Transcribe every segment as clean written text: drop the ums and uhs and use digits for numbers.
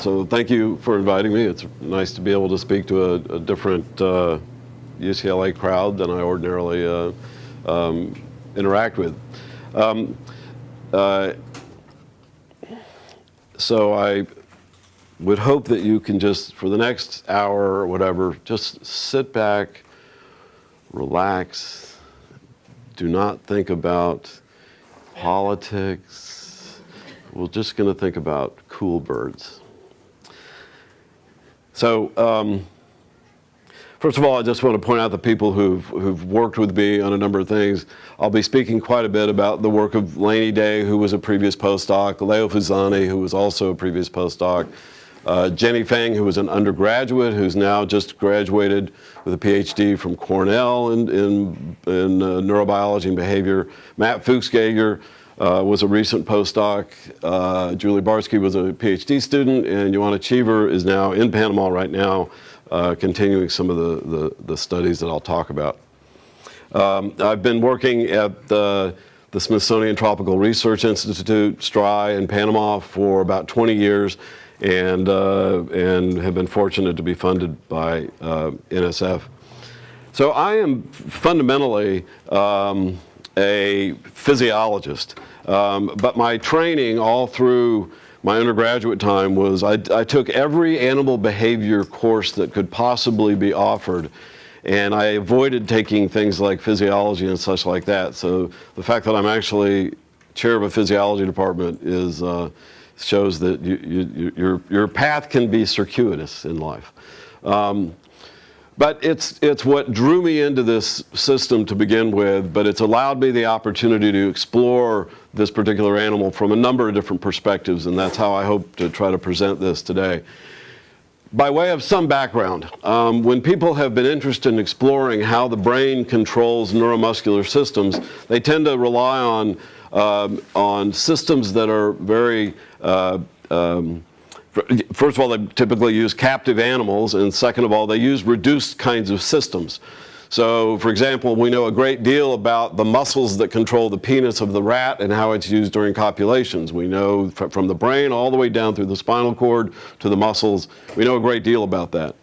So thank you for inviting me. It's nice to be able to speak to a different UCLA crowd than I ordinarily interact with. So I would hope that you can just, for the next hour or whatever, just sit back, relax, do not think about politics. We're just going to think about cool birds. So, first of all, I just want to point out the people who've worked with me on a number of things. I'll be speaking quite a bit about the work of Lainey Day, who was a previous postdoc, Leo Fuzani, who was also a previous postdoc, Jenny Feng, who was an undergraduate, who's now just graduated with a PhD from Cornell in neurobiology and behavior. Matt Fuchsgager was a recent postdoc. Julie Barsky was a PhD student, and Joanna Cheever is now in Panama right now, continuing some of the studies that I'll talk about. I've been working at the Smithsonian Tropical Research Institute, STRI, in Panama for about 20 years, and have been fortunate to be funded by NSF. So I am fundamentally a physiologist, but my training all through my undergraduate time was I took every animal behavior course that could possibly be offered, and I avoided taking things like physiology and such like that. So the fact that I'm actually chair of a physiology department is shows that your path can be circuitous in life. But it's what drew me into this system to begin with, but it's allowed me the opportunity to explore this particular animal from a number of different perspectives, and that's how I hope to try to present this today. By way of some background, when people have been interested in exploring how the brain controls neuromuscular systems, they tend to rely on systems that are very first of all, they typically use captive animals, and second of all, they use reduced kinds of systems. So, for example, we know a great deal about the muscles that control the penis of the rat and how it's used during copulations. We know from the brain all the way down through the spinal cord to the muscles. We know a great deal about that.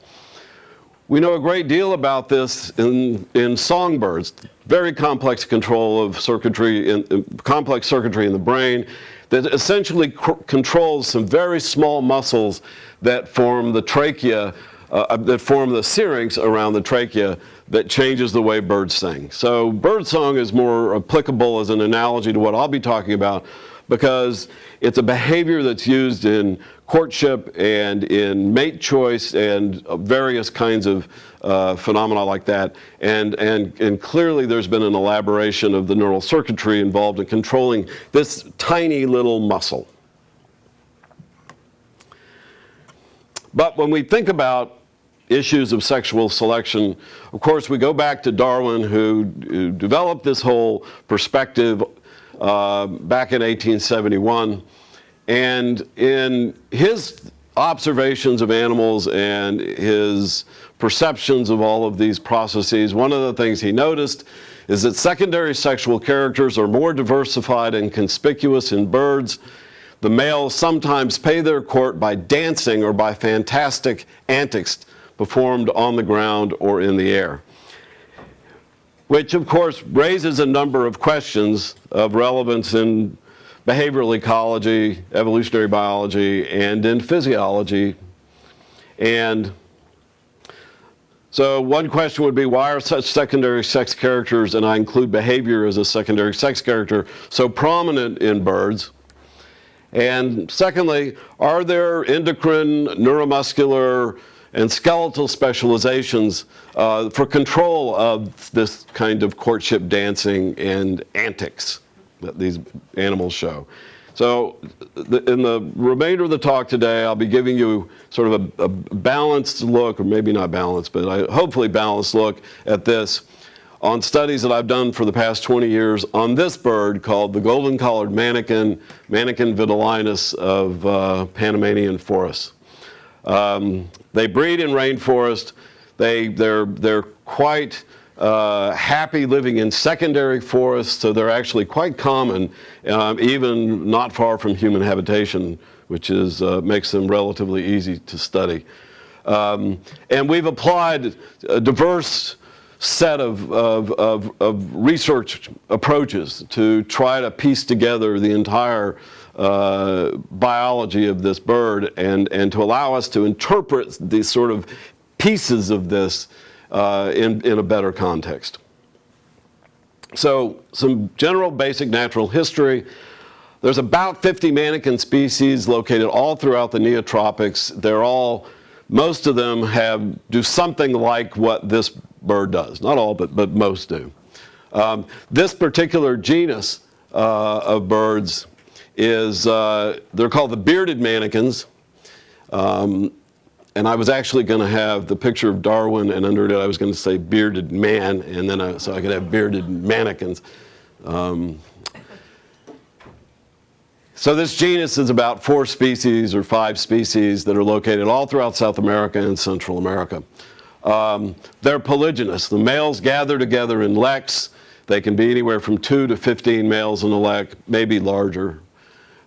We know a great deal about this in songbirds. Very complex control of circuitry, complex circuitry in the brain that essentially controls some very small muscles that form the trachea, that form the syrinx around the trachea that changes the way birds sing. So birdsong is more applicable as an analogy to what I'll be talking about, because it's a behavior that's used in courtship and in mate choice and various kinds of phenomena like that. And clearly there's been an elaboration of the neural circuitry involved in controlling this tiny little muscle. But when we think about issues of sexual selection, of course we go back to Darwin, who developed this whole perspective back in 1871. And in his observations of animals and his perceptions of all of these processes, one of the things he noticed is that secondary sexual characters are more diversified and conspicuous in birds. The males sometimes pay their court by dancing or by fantastic antics performed on the ground or in the air, which of course raises a number of questions of relevance in behavioral ecology, evolutionary biology, and in physiology. And so one question would be, why are such secondary sex characters, and I include behavior as a secondary sex character, so prominent in birds? And secondly, are there endocrine, neuromuscular, and skeletal specializations for control of this kind of courtship dancing and antics that these animals show? So in the remainder of the talk today, I'll be giving you sort of a balanced look, or maybe not balanced, but hopefully balanced look at this on studies that I've done for the past 20 years on this bird called the golden-collared manakin, Manakins vitellinus of Panamanian forests. They breed in rainforest. They're quite happy living in secondary forests, so they're actually quite common, even not far from human habitation, which is, makes them relatively easy to study. And we've applied a diverse set of research approaches to try to piece together the entire biology of this bird and to allow us to interpret these sort of pieces of this in a better context. So some general basic natural history. There's about 50 Manakin species located all throughout the neotropics. They're all, most of them do something like what this bird does. Not all, but most do. This particular genus of birds is, they're called the bearded Manakins. And I was actually going to have the picture of Darwin, and under it I was going to say bearded man, and then so I could have bearded Manakins. So this genus is about 4 species or 5 species that are located all throughout South America and Central America. They're polygynous. The males gather together in leks. They can be anywhere from 2 to 15 males in a lek, maybe larger.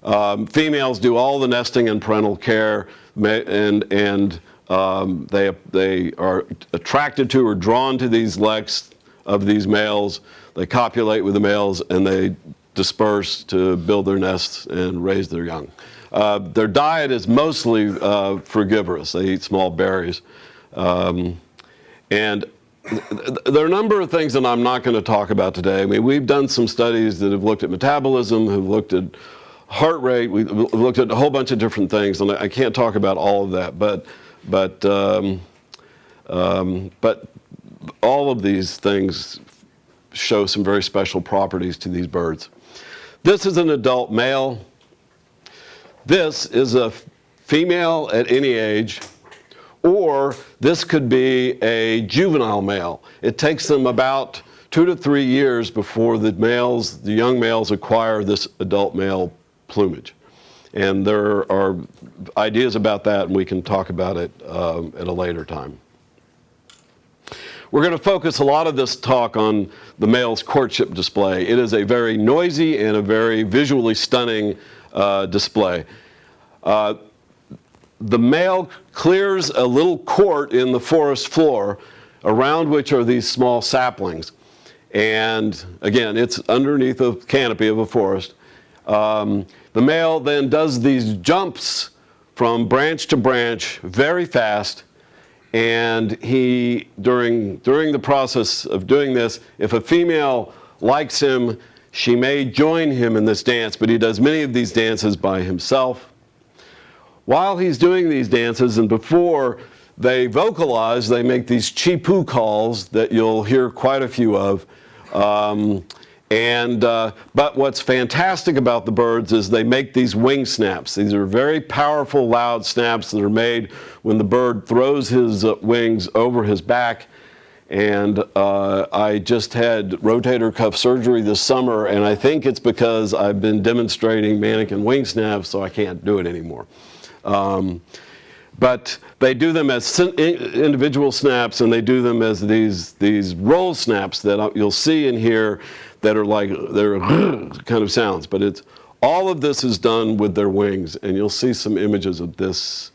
Females do all the nesting and parental care, and they are attracted to or drawn to these leks of these males. They copulate with the males, and they disperse to build their nests and raise their young. Their diet is mostly frugivorous. They eat small berries. And there are a number of things that I'm not going to talk about today. I mean, we've done some studies that have looked at metabolism, have looked at heart rate. We've looked at a whole bunch of different things, and I can't talk about all of that. But all of these things show some very special properties to these birds. This is an adult male. This is a female at any age, or this could be a juvenile male. It takes them about 2 to 3 years before the young males acquire this adult male plumage. And there are ideas about that, and we can talk about it at a later time. We're going to focus a lot of this talk on the male's courtship display. It is a very noisy and a very visually stunning display. The male clears a little court in the forest floor around which are these small saplings. And again, it's underneath a canopy of a forest. The male then does these jumps from branch to branch very fast. And he, during the process of doing this, if a female likes him, she may join him in this dance, but he does many of these dances by himself. While he's doing these dances, and before they vocalize, they make these cheepoo calls that you'll hear quite a few of. But what's fantastic about the birds is they make these wing snaps. These are very powerful, loud snaps that are made when the bird throws his wings over his back. And I just had rotator cuff surgery this summer, and I think it's because I've been demonstrating Manakin wing snaps, so I can't do it anymore. But they do them as individual snaps, and they do them as these roll snaps that you'll see and hear that are like, they're kind of sounds. But it's, all of this is done with their wings, and you'll see some images of this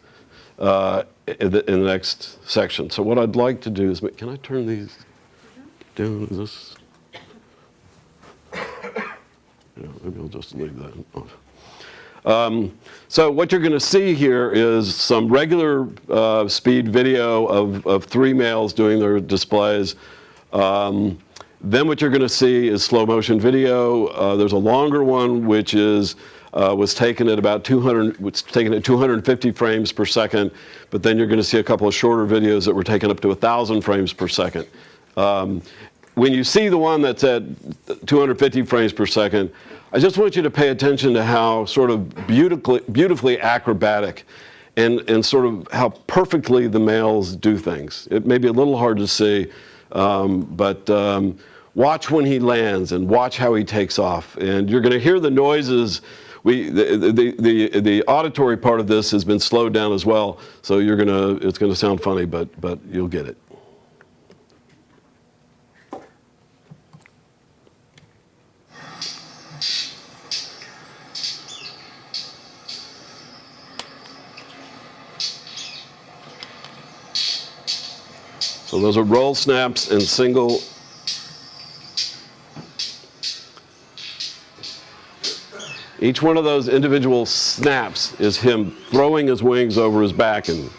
in the next section. So what I'd like to do is, can I turn these down? Is this? Yeah, maybe I'll just leave that off. So what you're going to see here is some regular speed video of 3 males doing their displays. Then what you're going to see is slow motion video. There's a longer one which is was taken at about 250 frames per second, but then you're going to see a couple of shorter videos that were taken up to 1,000 frames per second. When you see the one that's at 250 frames per second, I just want you to pay attention to how sort of beautifully acrobatic and sort of how perfectly the males do things. It may be a little hard to see, but watch when he lands and watch how he takes off. And you're going to hear the noises. The auditory part of this has been slowed down as well, so it's going to sound funny, but you'll get it. So those are roll snaps and single. Each one of those individual snaps is him throwing his wings over his back. And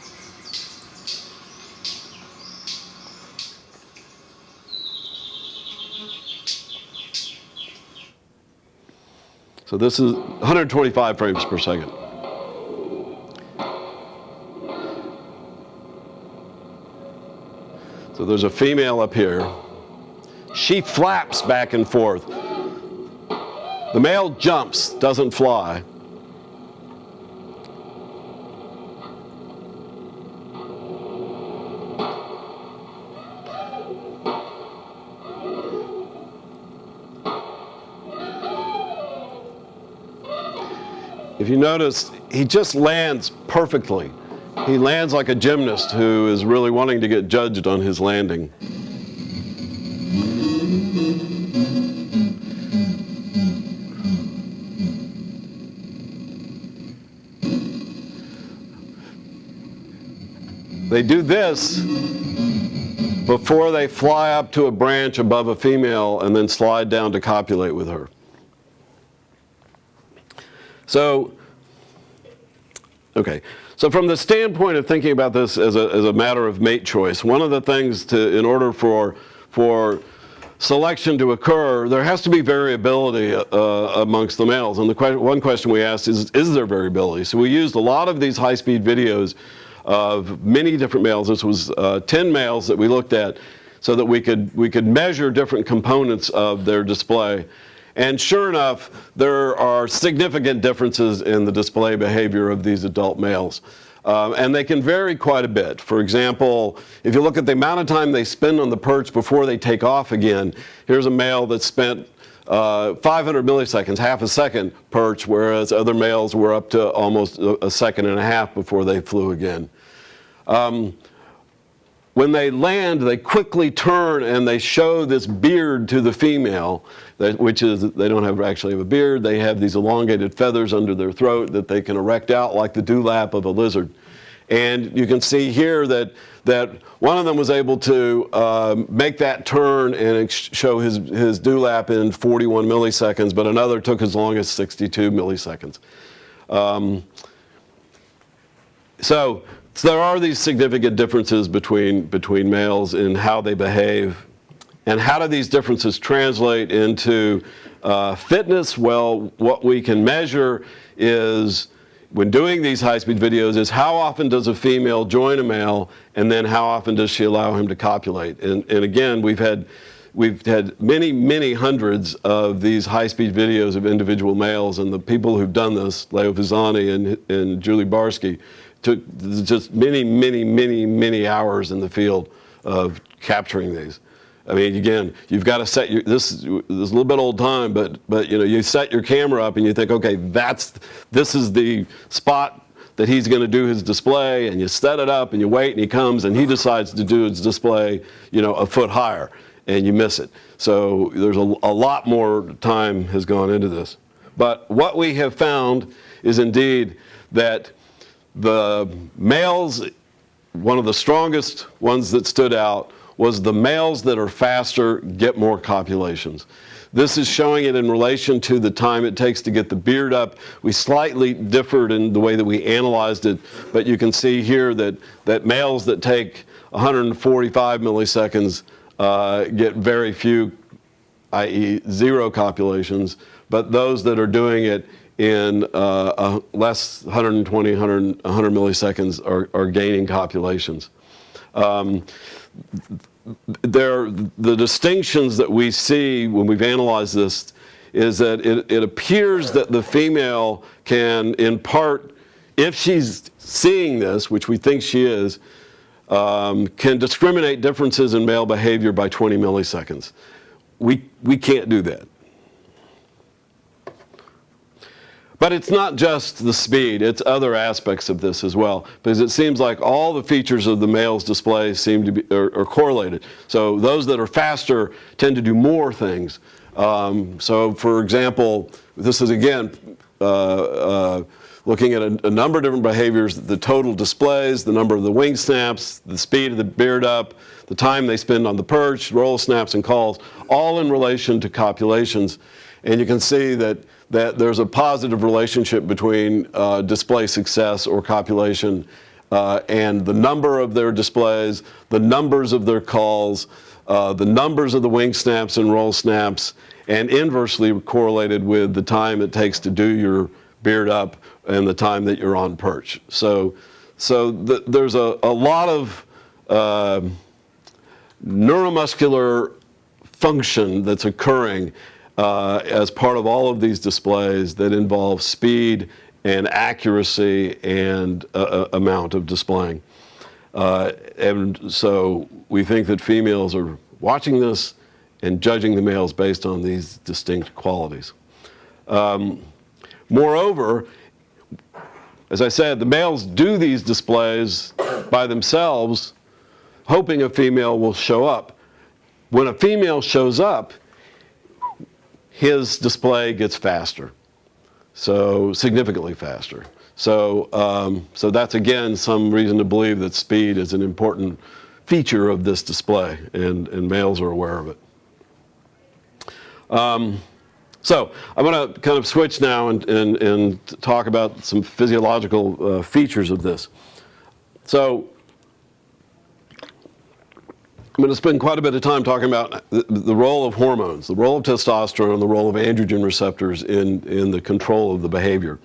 so this is 125 frames per second. So there's a female up here. She flaps back and forth. The male jumps, doesn't fly. If you notice, he just lands perfectly. He lands like a gymnast who is really wanting to get judged on his landing. They do this before they fly up to a branch above a female and then slide down to copulate with her. So, okay. So from the standpoint of thinking about this as a matter of mate choice, one of the things in order for selection to occur, there has to be variability amongst the males. And one question we asked is there variability? So we used a lot of these high-speed videos of many different males. This was 10 males that we looked at so that we could measure different components of their display. And sure enough, there are significant differences in the display behavior of these adult males. And they can vary quite a bit. For example, if you look at the amount of time they spend on the perch before they take off again, here's a male that spent 500 milliseconds, half a second perch, whereas other males were up to almost a second and a half before they flew again. When they land, they quickly turn and they show this beard to the female, which is, they don't actually have a beard. They have these elongated feathers under their throat that they can erect out like the dewlap of a lizard. And you can see here that one of them was able to make that turn and show his dewlap in 41 milliseconds, but another took as long as 62 milliseconds. So there are these significant differences between males in how they behave. And how do these differences translate into fitness? Well, what we can measure is, when doing these high-speed videos, is how often does a female join a male, and then how often does she allow him to copulate? And again, we've had many hundreds of these high-speed videos of individual males, and the people who've done this, Leo Visani and Julie Barsky, took just many hours in the field of capturing these. I mean, again, you've got to set this is a little bit old time, but you set your camera up and you think, okay, this is the spot that he's going to do his display, and you set it up and you wait and he comes and he decides to do his display, a foot higher, and you miss it. So there's a lot more time has gone into this. But what we have found is indeed that the males, one of the strongest ones that stood out was the males that are faster get more copulations. This is showing it in relation to the time it takes to get the beard up. We slightly differed in the way that we analyzed it, but you can see here that males that take 145 milliseconds get very few, i.e. 0 copulations, but those that are doing it in less 120, 100 milliseconds are gaining copulations. The distinctions that we see when we've analyzed this is that it appears that the female can, in part, if she's seeing this, which we think she is, can discriminate differences in male behavior by 20 milliseconds. We can't do that. But it's not just the speed, it's other aspects of this as well, because it seems like all the features of the male's display seem to be are correlated. So those that are faster tend to do more things. So for example, this is again looking at a number of different behaviors, the total displays, the number of the wing snaps, the speed of the beard up, the time they spend on the perch, roll snaps and calls, all in relation to copulations. And you can see that there's a positive relationship between display success or copulation and the number of their displays, the numbers of their calls, the numbers of the wing snaps and roll snaps, and inversely correlated with the time it takes to do your beard up and the time that you're on perch. So there's a lot of neuromuscular function that's occurring as part of all of these displays that involve speed and accuracy and amount of displaying. And so we think that females are watching this and judging the males based on these distinct qualities. Moreover, as I said, the males do these displays by themselves, hoping a female will show up. When a female shows up, his display gets faster, so significantly faster. So that's again some reason to believe that speed is an important feature of this display, and males are aware of it. So I'm going to kind of switch now and talk about some physiological features of this. So I'm going to spend quite a bit of time talking about the role of hormones, the role of testosterone, the role of androgen receptors in the control of the behavior.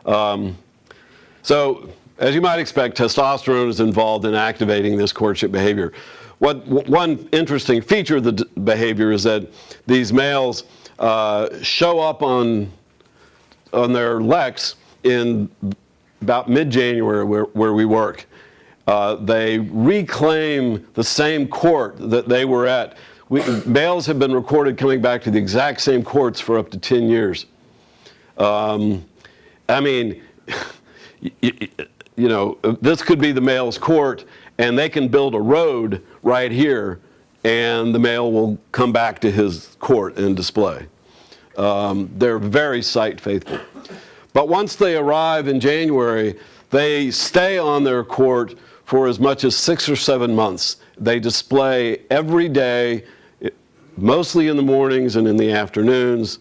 So as you might expect, testosterone is involved in activating this courtship behavior. One interesting feature of the behavior is that these males show up on their leks in about mid-January where we work. They reclaim the same court that they were at. Males have been recorded coming back to the exact same courts for up to 10 years. I mean, you know, this could be the male's court, and they can build a road right here, and the male will come back to his court and display. They're very site faithful. But once they arrive in January, they stay on their court for as much as 6 or 7 months. They display every day, mostly in the mornings and in the afternoons,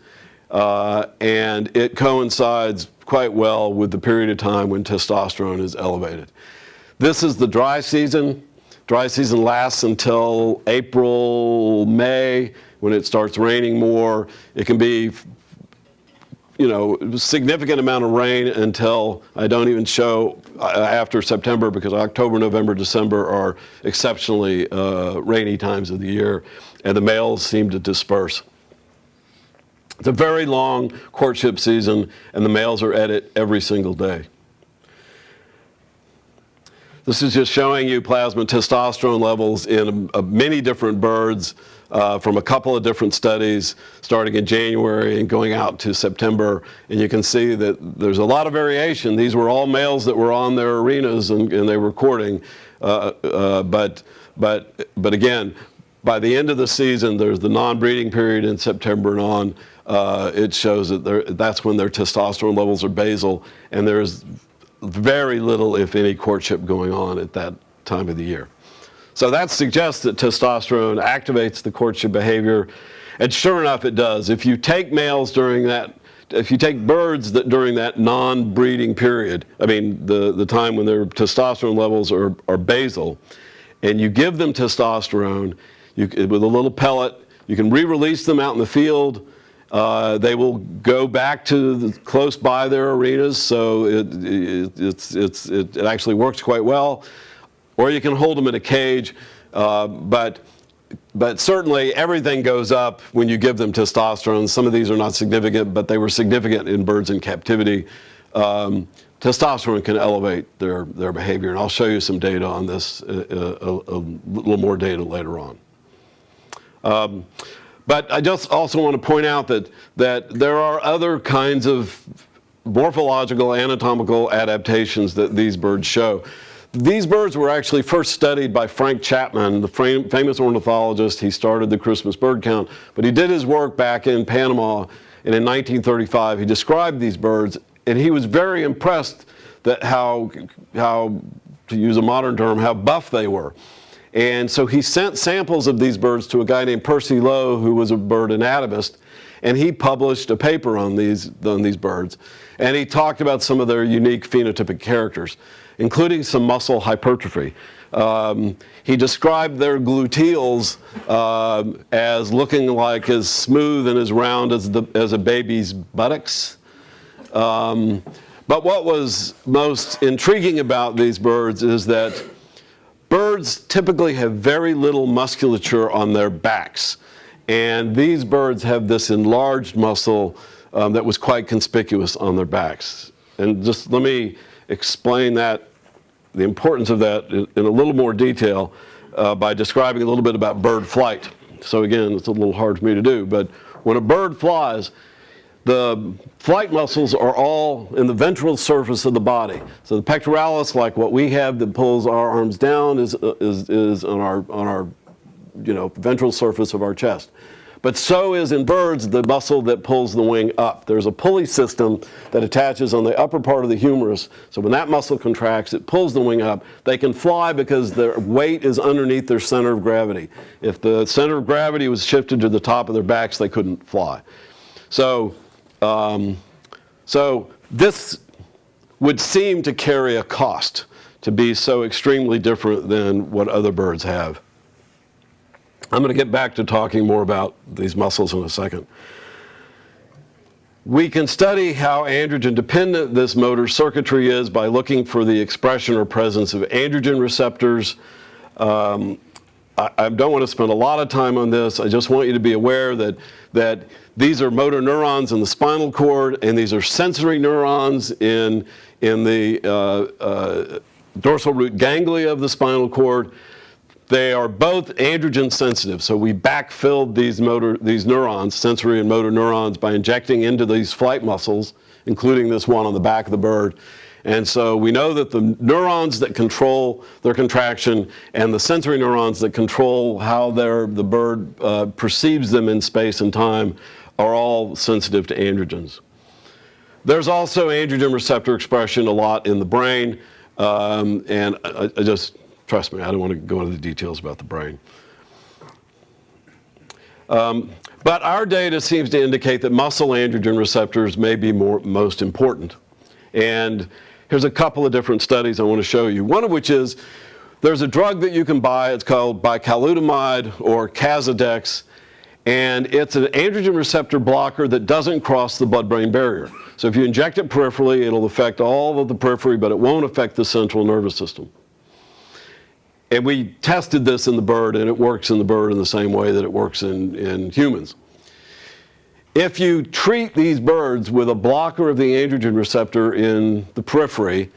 and it coincides quite well with the period of time when testosterone is elevated. This is the dry season. Dry season lasts until April, May, when it starts raining more. It can be, you know, a significant amount of rain until I don't even show after September, because October, November, December are exceptionally rainy times of the year, and the males seem to disperse. It's a very long courtship season, and the males are at it every single day. This is just showing you plasma testosterone levels in many different birds from a couple of different studies starting in January and going out to September. And you can see that there's a lot of variation. These were all males that were on their arenas and they were courting. But again, by the end of the season, there's the non-breeding period in September and on. It shows that that's when their testosterone levels are basal, and there's very little, if any, courtship going on at that time of the year. So that suggests that testosterone activates the courtship behavior, and sure enough it does. If you take males during that, if you take birds that during that non-breeding period, I mean the time when their testosterone levels are basal, and you give them testosterone with a little pellet, you can re-release them out in the field. They will go back to close by their arenas, so it actually works quite well. Or you can hold them in a cage, but certainly everything goes up when you give them testosterone. Some of these are not significant, but they were significant in birds in captivity. Testosterone can elevate their behavior, and I'll show you some data on this, a little more data later on. But I just also want to point out that there are other kinds of morphological, anatomical adaptations that these birds show. These birds were actually first studied by Frank Chapman, the famous ornithologist. He started the Christmas bird count, but he did his work back in Panama, and in 1935 he described these birds he was very impressed that how, to use a modern term, how buff they were. And so he sent samples of these birds to a guy named Percy Lowe, who was a bird anatomist, and he published a paper on these birds. And he talked about some of their unique phenotypic characters, including some muscle hypertrophy. He described their gluteals as looking like as smooth and as round as a baby's buttocks. But what was most intriguing about these birds is that birds typically have very little musculature on their backs. And these birds have this enlarged muscle that was quite conspicuous on their backs. And just let me explain that, the importance of that in a little more detail by describing a little bit about bird flight. So again, it's a little hard for me to do, but when a bird flies, the flight muscles are all in the ventral surface of the body. So the pectoralis, like what we have that pulls our arms down, is on our ventral surface of our chest. But so is in birds the muscle that pulls the wing up. There's a pulley system that attaches on the upper part of the humerus. So when that muscle contracts, it pulls the wing up. They can fly because their weight is underneath their center of gravity. If the center of gravity was shifted to the top of their backs, they couldn't fly. So this would seem to carry a cost to be so extremely different than what other birds have. I'm going to get back to talking more about these muscles in a second. We can study how androgen dependent this motor circuitry is by looking for the expression or presence of androgen receptors. I don't want to spend a lot of time on this. I just want you to be aware that these are motor neurons in the spinal cord, and these are sensory neurons in the dorsal root ganglia of the spinal cord. They are both androgen sensitive, so we backfilled these neurons, sensory and motor neurons, by injecting into these flight muscles, including this one on the back of the bird. And so we know that the neurons that control their contraction and the sensory neurons that control how the bird perceives them in space and time are all sensitive to androgens. There's also androgen receptor expression a lot in the brain, and I just, trust me, I don't want to go into the details about the brain. But our data seems to indicate that muscle androgen receptors may be most important. And here's a couple of different studies I want to show you. One of which is there's a drug that you can buy. It's called bicalutamide or Casodex. And it's an androgen receptor blocker that doesn't cross the blood-brain barrier. So if you inject it peripherally, it'll affect all of the periphery, but it won't affect the central nervous system. And we tested this in the bird, and it works in the bird in the same way that it works in humans. If you treat these birds with a blocker of the androgen receptor in the periphery,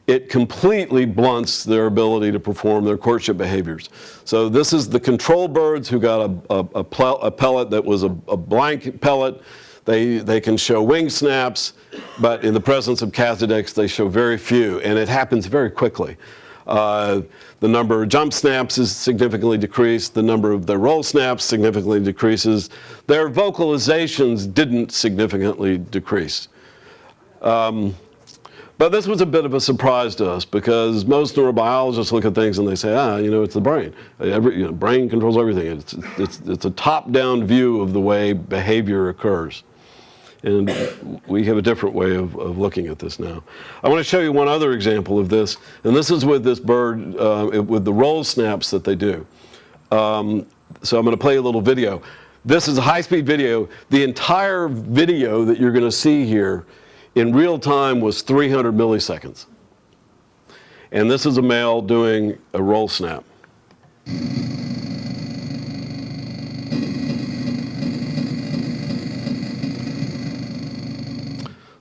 it completely blunts their ability to perform their courtship behaviors. So this is the control birds who got a pellet that was a blank pellet. They can show wing snaps, but in the presence of Casodex, they show very few, and it happens very quickly. The number of jump snaps is significantly decreased. The number of their roll snaps significantly decreases. Their vocalizations didn't significantly decrease. But this was a bit of a surprise to us because most neurobiologists look at things and they say, it's the brain. Brain controls everything. It's a top-down view of the way behavior occurs. And we have a different way of looking at this now. I want to show you one other example of this, and this is with this bird, with the roll snaps that they do. So I'm going to play a little video. This is a high-speed video. The entire video that you're going to see here in real time was 300 milliseconds. And this is a male doing a roll snap.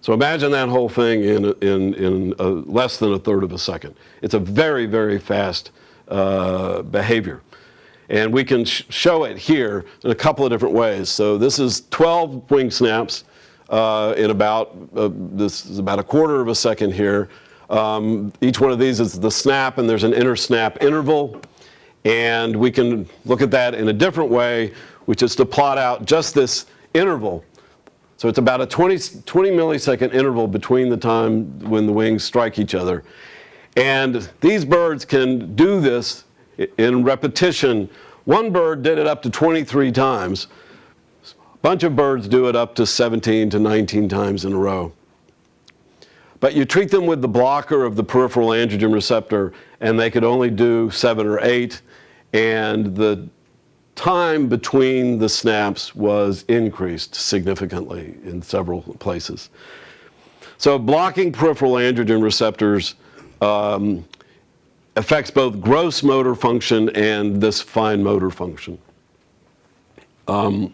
So imagine that whole thing in less than a third of a second. It's a very, very fast behavior. And we can show it here in a couple of different ways. So this is 12 wing snaps in this is about a quarter of a second here. Each one of these is the snap, and there's an inner snap interval. And we can look at that in a different way, which is to plot out just this interval. So it's about a 20 millisecond interval between the time when the wings strike each other. And these birds can do this in repetition. One bird did it up to 23 times. A bunch of birds do it up to 17 to 19 times in a row. But you treat them with the blocker of the peripheral androgen receptor, and they could only do 7 or 8, and the time between the snaps was increased significantly in several places. So blocking peripheral androgen receptors affects both gross motor function and this fine motor function. I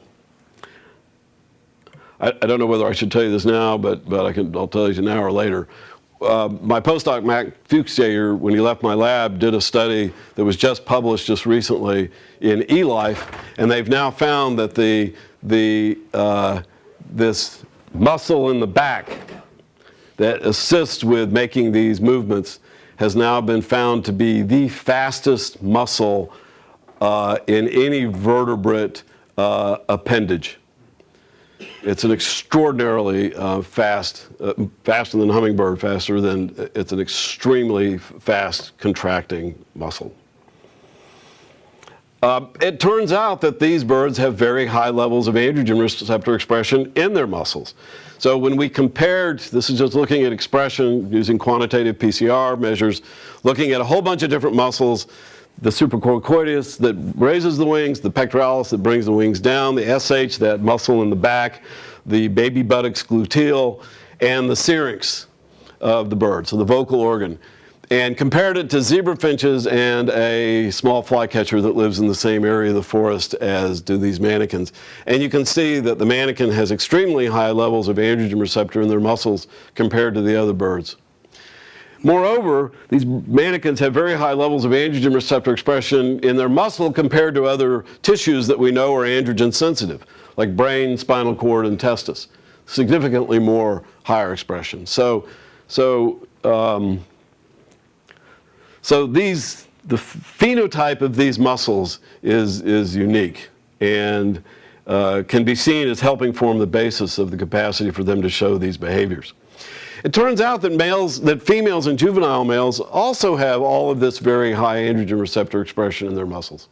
don't know whether I should tell you this now, but I'll tell you now or later. My postdoc, Mac Fuchsier, when he left my lab, did a study that was just published just recently in eLife, and they've now found that this muscle in the back that assists with making these movements has now been found to be the fastest muscle in any vertebrate appendage. It's an extraordinarily faster than hummingbird, it's an extremely fast contracting muscle. It turns out that these birds have very high levels of androgen receptor expression in their muscles. So when we compared, this is just looking at expression using quantitative PCR measures, looking at a whole bunch of different muscles, the supracoracoideus that raises the wings, the pectoralis that brings the wings down, the SH, that muscle in the back, the baby buttocks gluteal, and the syrinx of the bird, so the vocal organ. And compared it to zebra finches and a small flycatcher that lives in the same area of the forest as do these manakins. And you can see that the manakin has extremely high levels of androgen receptor in their muscles compared to the other birds. Moreover, these manakins have very high levels of androgen receptor expression in their muscle compared to other tissues that we know are androgen sensitive, like brain, spinal cord, and testis. Significantly more higher expression. So the phenotype of these muscles is unique and can be seen as helping form the basis of the capacity for them to show these behaviors. It turns out that females and juvenile males also have all of this very high androgen receptor expression in their muscles.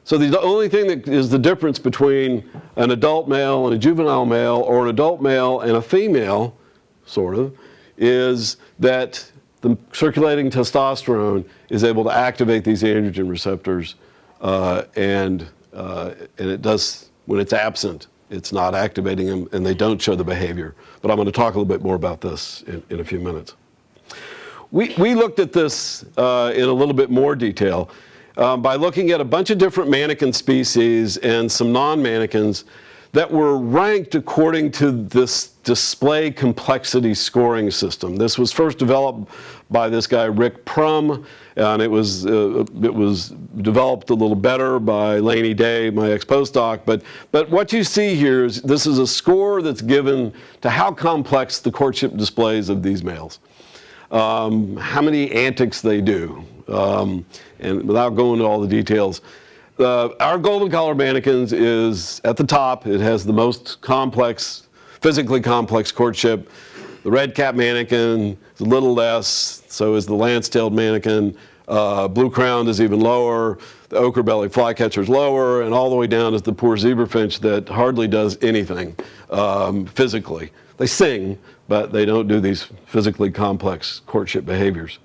So the only thing that is the difference between an adult male and a juvenile male, or an adult male and a female, sort of, is that the circulating testosterone is able to activate these androgen receptors, and it does, when it's absent, it's not activating them, and they don't show the behavior. But I'm going to talk a little bit more about this in a few minutes. We looked at this in a little bit more detail by looking at a bunch of different manakin species and some non-manakins that were ranked according to this display complexity scoring system. This was first developed by this guy Rick Prum, and it was developed a little better by Laney Day, my ex-postdoc. But what you see here is this is a score that's given to how complex the courtship displays of these males, how many antics they do, and without going into all the details. Our golden collar manakins is at the top. It has the most complex, physically complex courtship. The red-capped manakin is a little less, so is the lance-tailed manakin. Blue-crowned is even lower. The ochre-bellied flycatcher is lower, and all the way down is the poor zebra finch that hardly does anything physically. They sing, but they don't do these physically complex courtship behaviors.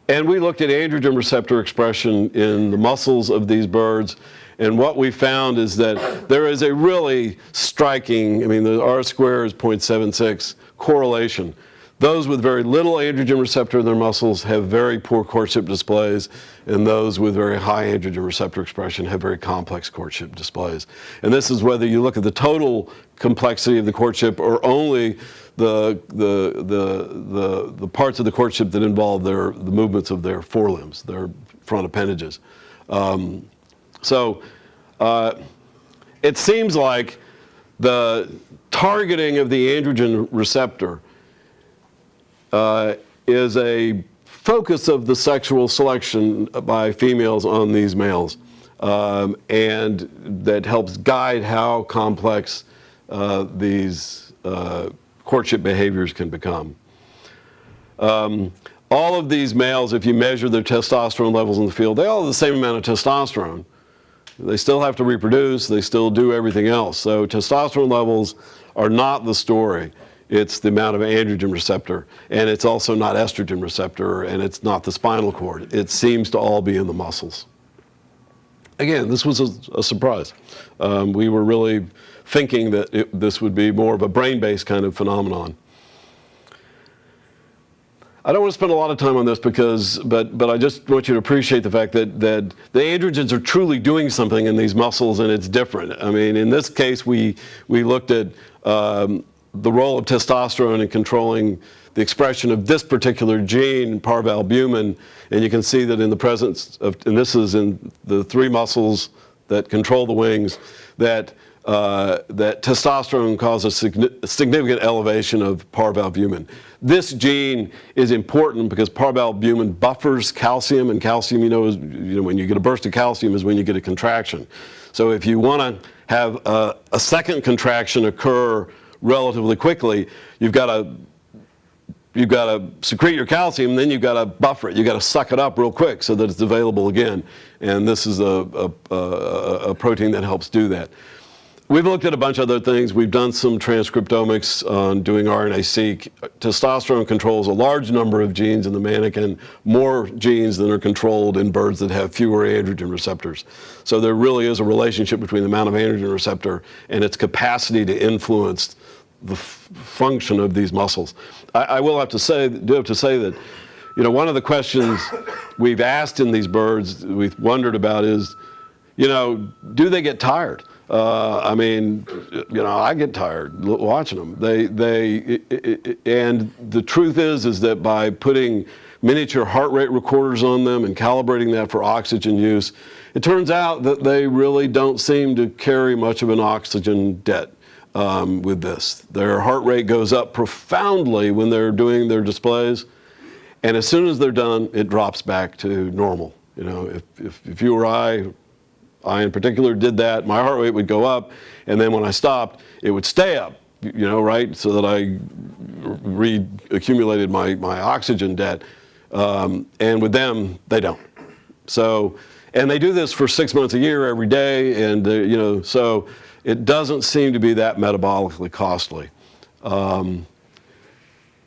And we looked at androgen receptor expression in the muscles of these birds, and what we found is that there is a really striking, the R-square is 0.76, correlation. Those with very little androgen receptor in their muscles have very poor courtship displays, and those with very high androgen receptor expression have very complex courtship displays. And this is whether you look at the total complexity of the courtship or only the parts of the courtship that involve the movements of their forelimbs, their front appendages. It seems like the targeting of the androgen receptor is a focus of the sexual selection by females on these males, and that helps guide how complex these courtship behaviors can become. All of these males, if you measure their testosterone levels in the field, they all have the same amount of testosterone. They still have to reproduce, they still do everything else. So testosterone levels are not the story. It's the amount of androgen receptor, and it's also not estrogen receptor, and it's not the spinal cord. It seems to all be in the muscles. Again, this was a surprise. We were really thinking that this would be more of a brain-based kind of phenomenon. I don't want to spend a lot of time on this but I just want you to appreciate the fact that the androgens are truly doing something in these muscles, and it's different. I mean, in this case, we looked at the role of testosterone in controlling the expression of this particular gene, parvalbumin, and you can see that in the presence of, and this is in the 3 muscles that control the wings, that testosterone causes significant elevation of parvalbumin. This gene is important because parvalbumin buffers calcium, and calcium, when you get a burst of calcium is when you get a contraction. So if you want to have a second contraction occur relatively quickly, you've got to secrete your calcium, then you've got to buffer it. You've got to suck it up real quick so that it's available again. And this is a protein that helps do that. We've looked at a bunch of other things. We've done some transcriptomics on doing RNA-seq. Testosterone controls a large number of genes in the manakin, more genes than are controlled in birds that have fewer androgen receptors. So there really is a relationship between the amount of androgen receptor and its capacity to influence the function of these muscles. I do have to say that, one of the questions we've asked in these birds, we've wondered about is, do they get tired? I get tired watching them. And the truth is that by putting miniature heart rate recorders on them and calibrating that for oxygen use, it turns out that they really don't seem to carry much of an oxygen debt with this. Their heart rate goes up profoundly when they're doing their displays, and as soon as they're done, it drops back to normal. If you or I in particular did that, my heart rate would go up, and then when I stopped, it would stay up, right? So that I reaccumulated my oxygen debt. And with them, they don't. So, and they do this for 6 months a year, every day, and so it doesn't seem to be that metabolically costly.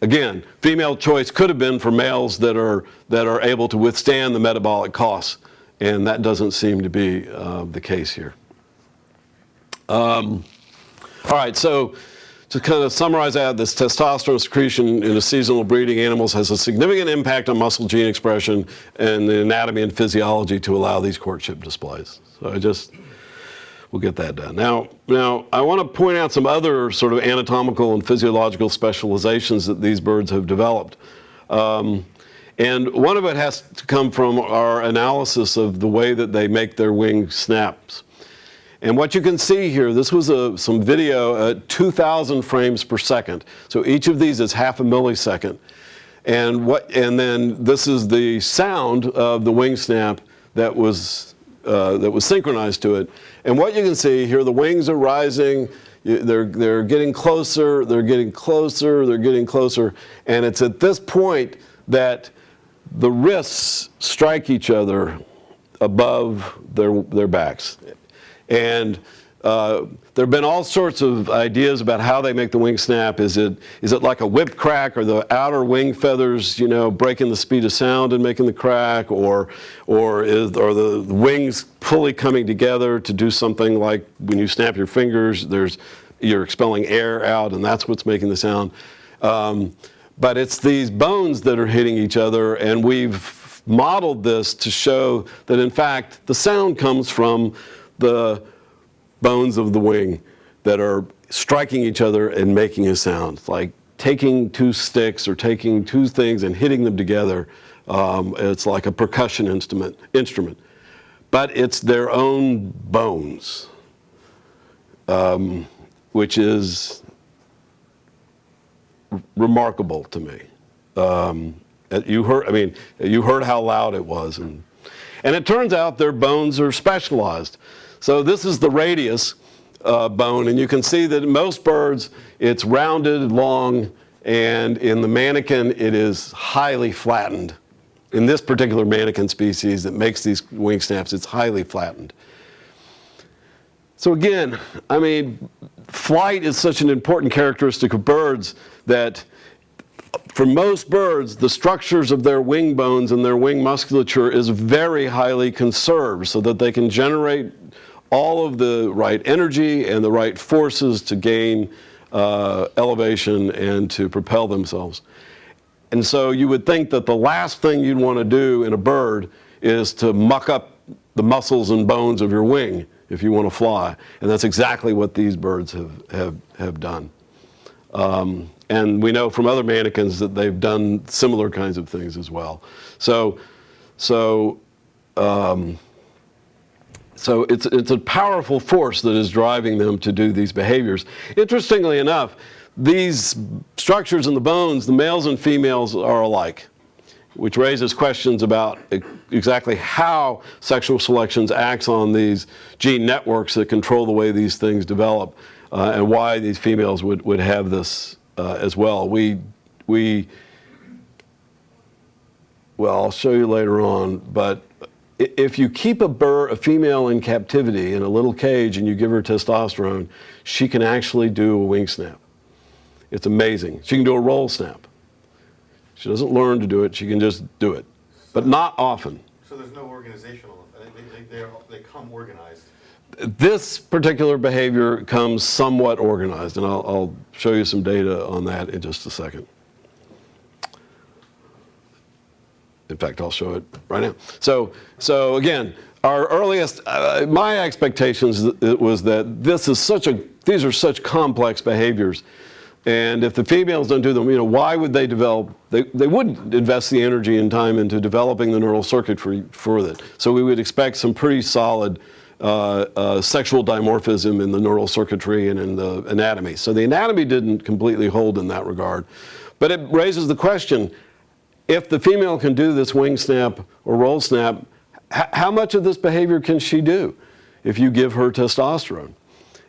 Again, female choice could have been for males that are able to withstand the metabolic costs. And that doesn't seem to be the case here. All right, so to kind of summarize that, this testosterone secretion in a seasonal breeding animals has a significant impact on muscle gene expression and the anatomy and physiology to allow these courtship displays. So we'll get that done. Now I want to point out some other sort of anatomical and physiological specializations that these birds have developed. And one of it has to come from our analysis of the way that they make their wing snaps. And what you can see here, this was some video at 2,000 frames per second. So each of these is half a millisecond. And then this is the sound of the wing snap that was synchronized to it. And what you can see here, the wings are rising. They're getting closer. They're getting closer. They're getting closer. And it's at this point that the wrists strike each other above their backs. And there have been all sorts of ideas about how they make the wing snap. Is it like a whip crack, or the outer wing feathers, breaking the speed of sound and making the crack, or are the wings fully coming together to do something like when you snap your fingers, you're expelling air out, and that's what's making the sound. But it's these bones that are hitting each other, and we've modeled this to show that, in fact, the sound comes from the bones of the wing that are striking each other and making a sound. It's like taking 2 sticks or taking 2 things and hitting them together. It's like a percussion instrument. But it's their own bones, which is remarkable to me. You heard how loud it was, and it turns out their bones are specialized. So this is the radius bone, and you can see that in most birds it's rounded, long, and in the manakin it is highly flattened. In this particular manakin species that makes these wing snaps, it's highly flattened. So again, I mean, flight is such an important characteristic of birds that for most birds, the structures of their wing bones and their wing musculature is very highly conserved so that they can generate all of the right energy and the right forces to gain elevation and to propel themselves. And so you would think that the last thing you'd want to do in a bird is to muck up the muscles and bones of your wing if you want to fly. And that's exactly what these birds have done. And we know from other manakins that they've done similar kinds of things as well. So it's a powerful force that is driving them to do these behaviors. Interestingly enough, these structures in the bones, the males and females are alike, which raises questions about exactly how sexual selection acts on these gene networks that control the way these things develop, and why these females would have this as well. Well, I'll show you later on, but if you keep a female in captivity in a little cage and you give her testosterone, she can actually do a wing snap. It's amazing. She can do a roll snap. She doesn't learn to do it, she can just do it, but not often. So there's no organizational, they come organized. This particular behavior comes somewhat organized, and I'll show you some data on that in just a second. In fact, I'll show it right now. So again, our earliest, my expectations was that these are such complex behaviors. And if the females don't do them, why would they develop? They wouldn't invest the energy and time into developing the neural circuitry for that. So we would expect some pretty solid sexual dimorphism in the neural circuitry and in the anatomy. So the anatomy didn't completely hold in that regard. But it raises the question, if the female can do this wing snap or roll snap, how much of this behavior can she do if you give her testosterone?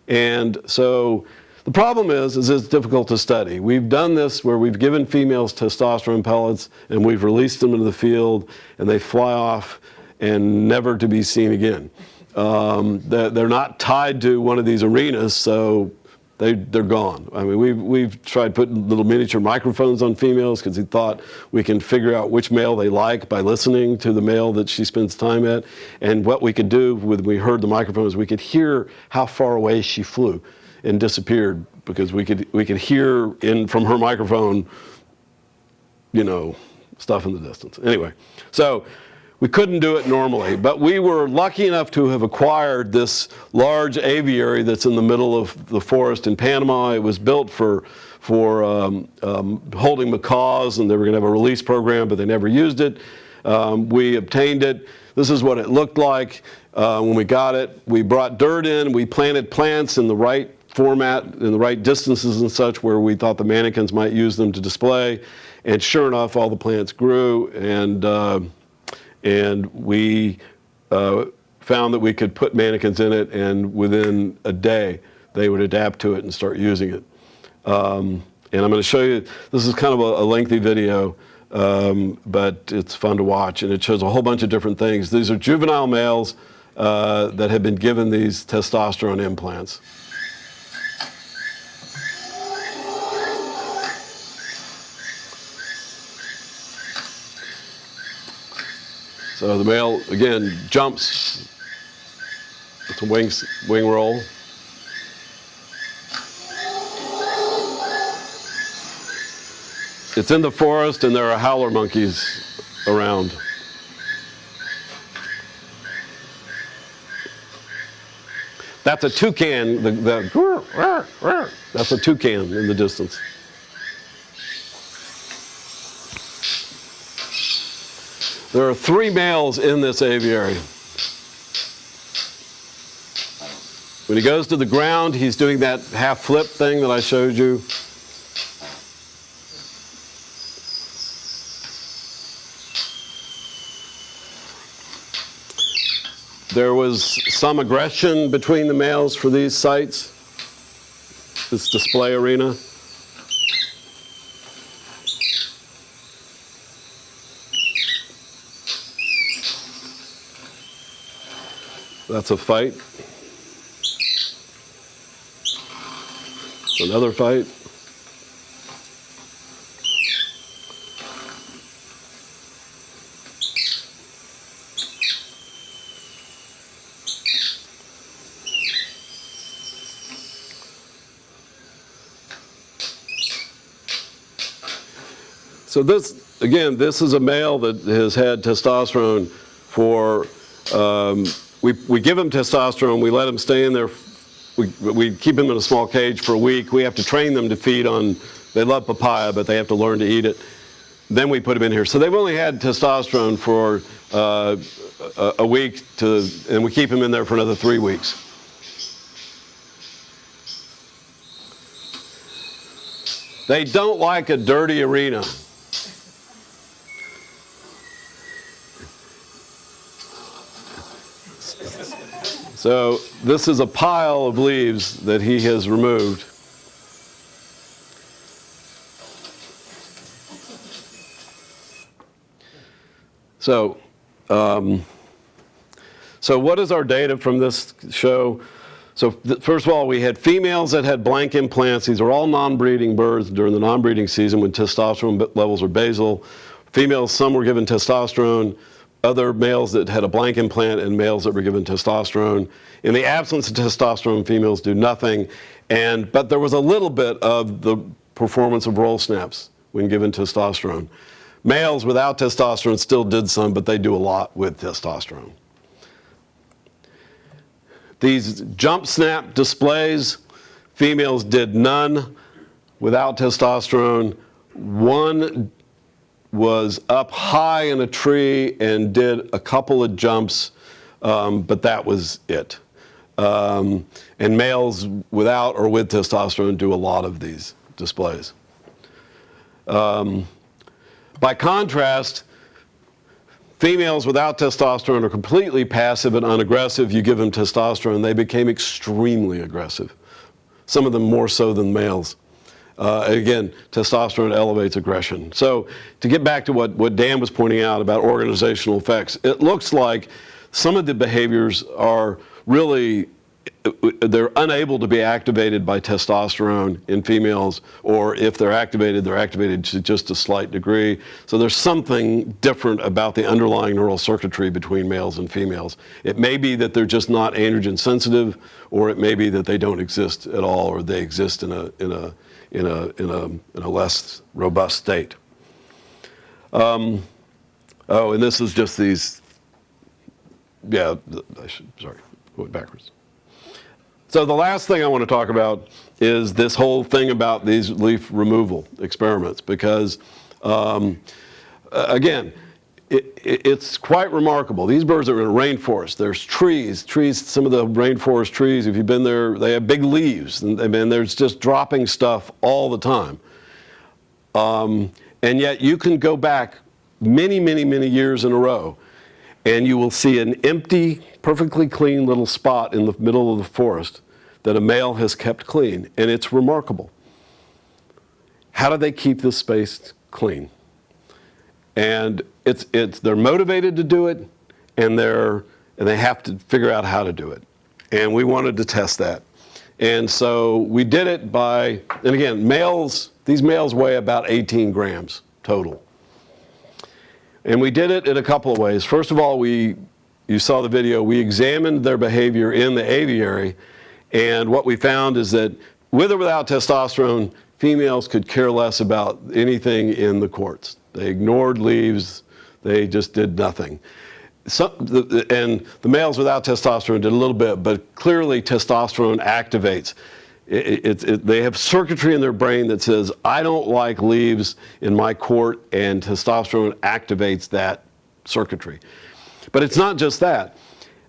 And so the problem is it's difficult to study. We've done this where we've given females testosterone pellets and we've released them into the field and they fly off and never to be seen again. They're not tied to one of these arenas, so they're gone. I mean, we've tried putting little miniature microphones on females because we thought we can figure out which male they like by listening to the male that she spends time at. And what we could do when we heard the microphone is we could hear how far away she flew and disappeared, because we could hear from her microphone, stuff in the distance. Anyway, so we couldn't do it normally, but we were lucky enough to have acquired this large aviary that's in the middle of the forest in Panama. It was built for holding macaws, and they were going to have a release program, but they never used it. We obtained it. This is what it looked like when we got it. We brought dirt in. We planted plants in the right format, in the right distances and such, where we thought the manakins might use them to display. And sure enough, all the plants grew, and we found that we could put manakins in it, and within a day, they would adapt to it and start using it. And I'm going to show you, this is kind of a lengthy video, but it's fun to watch, and it shows a whole bunch of different things. These are juvenile males that have been given these testosterone implants. So the male, again, jumps. It's a wing roll. It's in the forest, and there are howler monkeys around. That's a toucan. That's a toucan in the distance. There are 3 males in this aviary. When he goes to the ground, he's doing that half flip thing that I showed you. there was some aggression between the males for these sites, this display arena. That's a fight. Another fight. So this, again, this is a male that has had testosterone for, we give him testosterone, we let him stay in there, we keep him in a small cage for a week. We have to train them to feed on, they love papaya, but they have to learn to eat it. Then we put him in here. So they've only had testosterone for a week, and we keep him in there for another 3 weeks. They don't like a dirty arena. So this is a pile of leaves that he has removed. So, so what is our data from this show? So first of all, we had females that had blank implants. These are all non-breeding birds during the non-breeding season when testosterone levels are basal. Females, some were given testosterone. Other males that had a blank implant and males that were given testosterone. In the absence of testosterone, females do nothing. But there was a little bit of the performance of roll snaps when given testosterone. Males without testosterone still did some, but they do a lot with testosterone. These jump snap displays, females did none without testosterone. One was up high in a tree and did a couple of jumps, but that was it. And males without or with testosterone do a lot of these displays. By contrast, females without testosterone are completely passive and unaggressive. You give them testosterone, they became extremely aggressive. Some of them more so than males. Again, testosterone elevates aggression. So to get back to what Dan was pointing out about organizational effects, it looks like some of the behaviors are really, they're unable to be activated by testosterone in females, or if they're activated to just a slight degree. So there's something different about the underlying neural circuitry between males and females. It may be that they're just not androgen sensitive, or it may be that they don't exist at all, or they exist in a less robust state. Oh, and this is just these, sorry, going backwards. So the last thing I want to talk about is this whole thing about these leaf removal experiments, because again, it's quite remarkable. These birds are in a rainforest. There's trees, some of the rainforest trees, if you've been there, they have big leaves, and there's just dropping stuff all the time. And yet you can go back many, many, many years in a row, and you will see an empty, perfectly clean little spot in the middle of the forest that a male has kept clean, and it's remarkable. How do they keep this space clean? And they're motivated to do it, and they have to figure out how to do it. And we wanted to test that. And so we did it by, and again, these males weigh about 18 grams total. And we did it in a couple of ways. First of all, you saw the video, we examined their behavior in the aviary, and what we found is that with or without testosterone, females could care less about anything in the courts. They ignored leaves, they just did nothing. And the males without testosterone did a little bit, but clearly testosterone activates. They have circuitry in their brain that says, I don't like leaves in my court, and testosterone activates that circuitry. But it's not just that.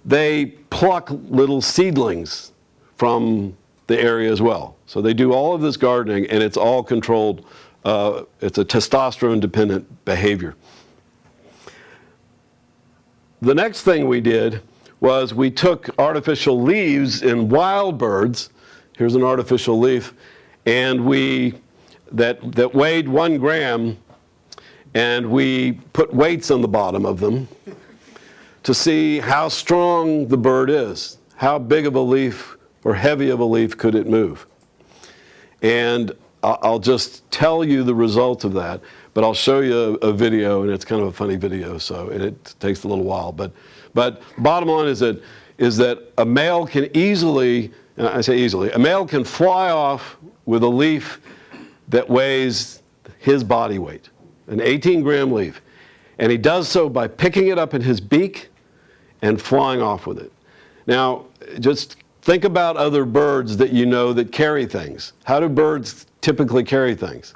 They pluck little seedlings from the area as well. So they do all of this gardening, and it's all controlled. It's a testosterone-dependent behavior. The next thing we did was we took artificial leaves in wild birds. Here's an artificial leaf, and that weighed 1 gram, and we put weights on the bottom of them to see how strong the bird is, how big of a leaf or heavy of a leaf could it move. And I'll just tell you the results of that, but I'll show you a video, and it's kind of a funny video, so and it takes a little while. But bottom line is that a male can easily, I say easily, a male can fly off with a leaf that weighs his body weight, an 18-gram leaf. And he does so by picking it up in his beak and flying off with it. Now, just think about other birds that you know that carry things. How do birds typically carry things?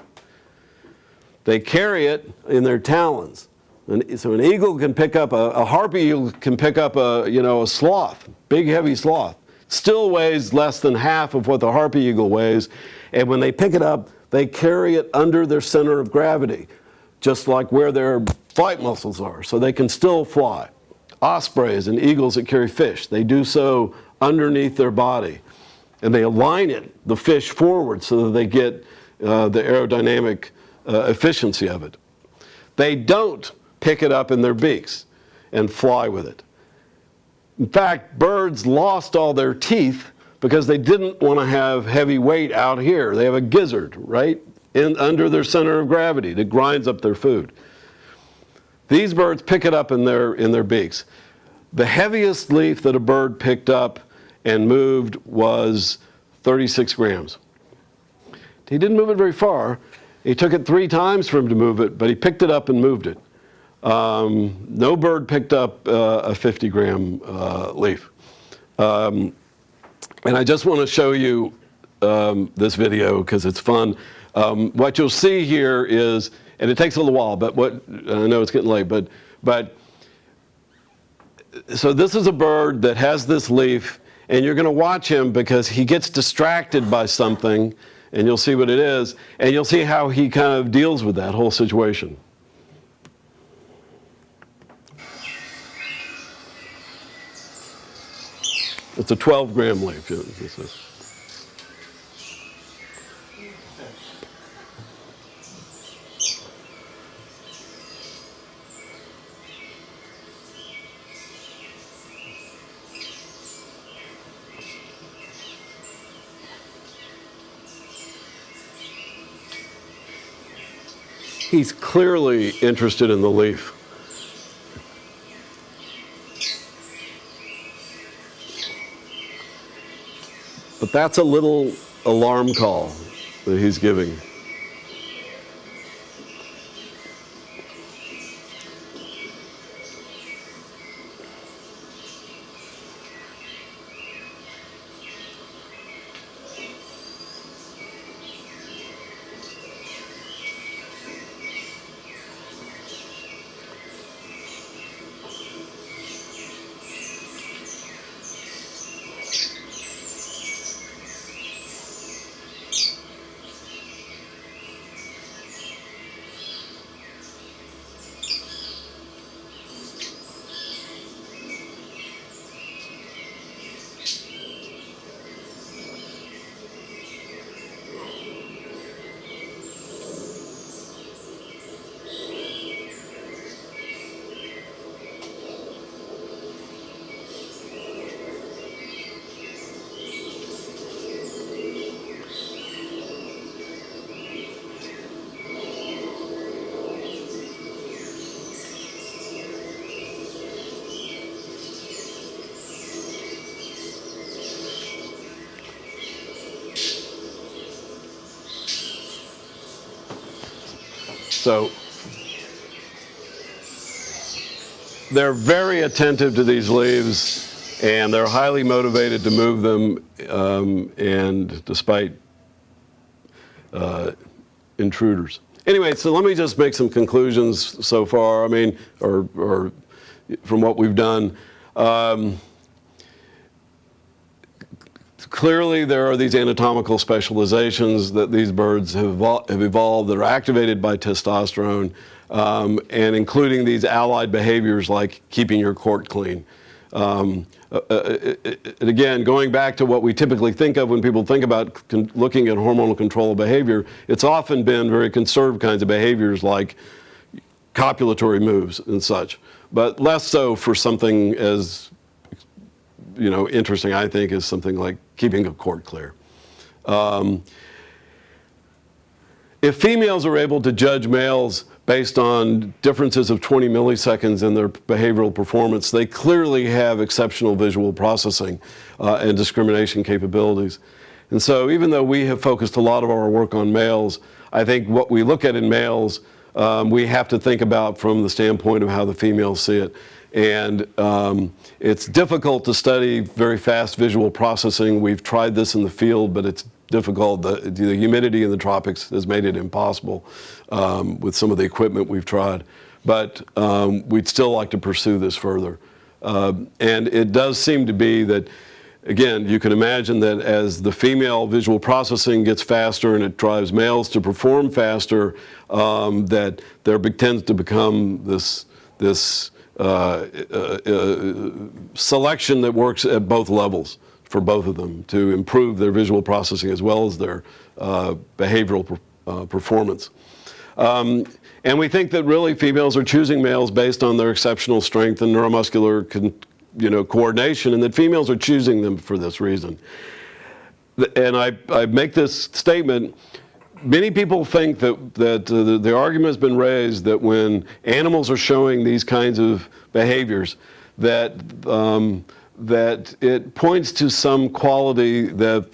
They carry it in their talons. And so an eagle can pick up, a harpy eagle can pick up a sloth, big heavy sloth. Still weighs less than half of what the harpy eagle weighs. And when they pick it up, they carry it under their center of gravity, just like where their flight muscles are, so they can still fly. Ospreys and eagles that carry fish, they do so underneath their body. And they align the fish forward so that they get the aerodynamic efficiency of it. They don't pick it up in their beaks and fly with it. In fact, birds lost all their teeth because they didn't want to have heavy weight out here. They have a gizzard, right, under their center of gravity that grinds up their food. These birds pick it up in their beaks. The heaviest leaf that a bird picked up and moved was 36 grams. He didn't move it very far. He took it 3 times for him to move it, but he picked it up and moved it. No bird picked up a 50-gram leaf. And I just want to show you this video because it's fun. What you'll see here is, and it takes a little while, but I know it's getting late, but so this is a bird that has this leaf, and you're going to watch him because he gets distracted by something, and you'll see what it is, and you'll see how he kind of deals with that whole situation. It's a 12-gram leaf. This is. He's clearly interested in the leaf. But that's a little alarm call that he's giving. So they're very attentive to these leaves, and they're highly motivated to move them, and despite intruders. Anyway, so let me just make some conclusions so far. I mean, or from what we've done. Clearly, there are these anatomical specializations that these birds have evolved that are activated by testosterone, and including these allied behaviors like keeping your court clean. And again, going back to what we typically think of when people think about looking at hormonal control of behavior, it's often been very conserved kinds of behaviors like copulatory moves and such, but less so for something as interesting, I think, is something like keeping a cord clear. If females are able to judge males based on differences of 20 milliseconds in their behavioral performance, they clearly have exceptional visual processing and discrimination capabilities. And so even though we have focused a lot of our work on males, I think what we look at in males, we have to think about from the standpoint of how the females see it. And it's difficult to study very fast visual processing. We've tried this in the field, but it's difficult. The humidity in the tropics has made it impossible with some of the equipment we've tried. But we'd still like to pursue this further. And it does seem to be that, again, you can imagine that as the female visual processing gets faster and it drives males to perform faster, that there tends to become this selection that works at both levels for both of them to improve their visual processing as well as their behavioral performance. And we think that really females are choosing males based on their exceptional strength and neuromuscular coordination, and that females are choosing them for this reason. And I make this statement. Many people think that the argument has been raised that when animals are showing these kinds of behaviors, that it points to some quality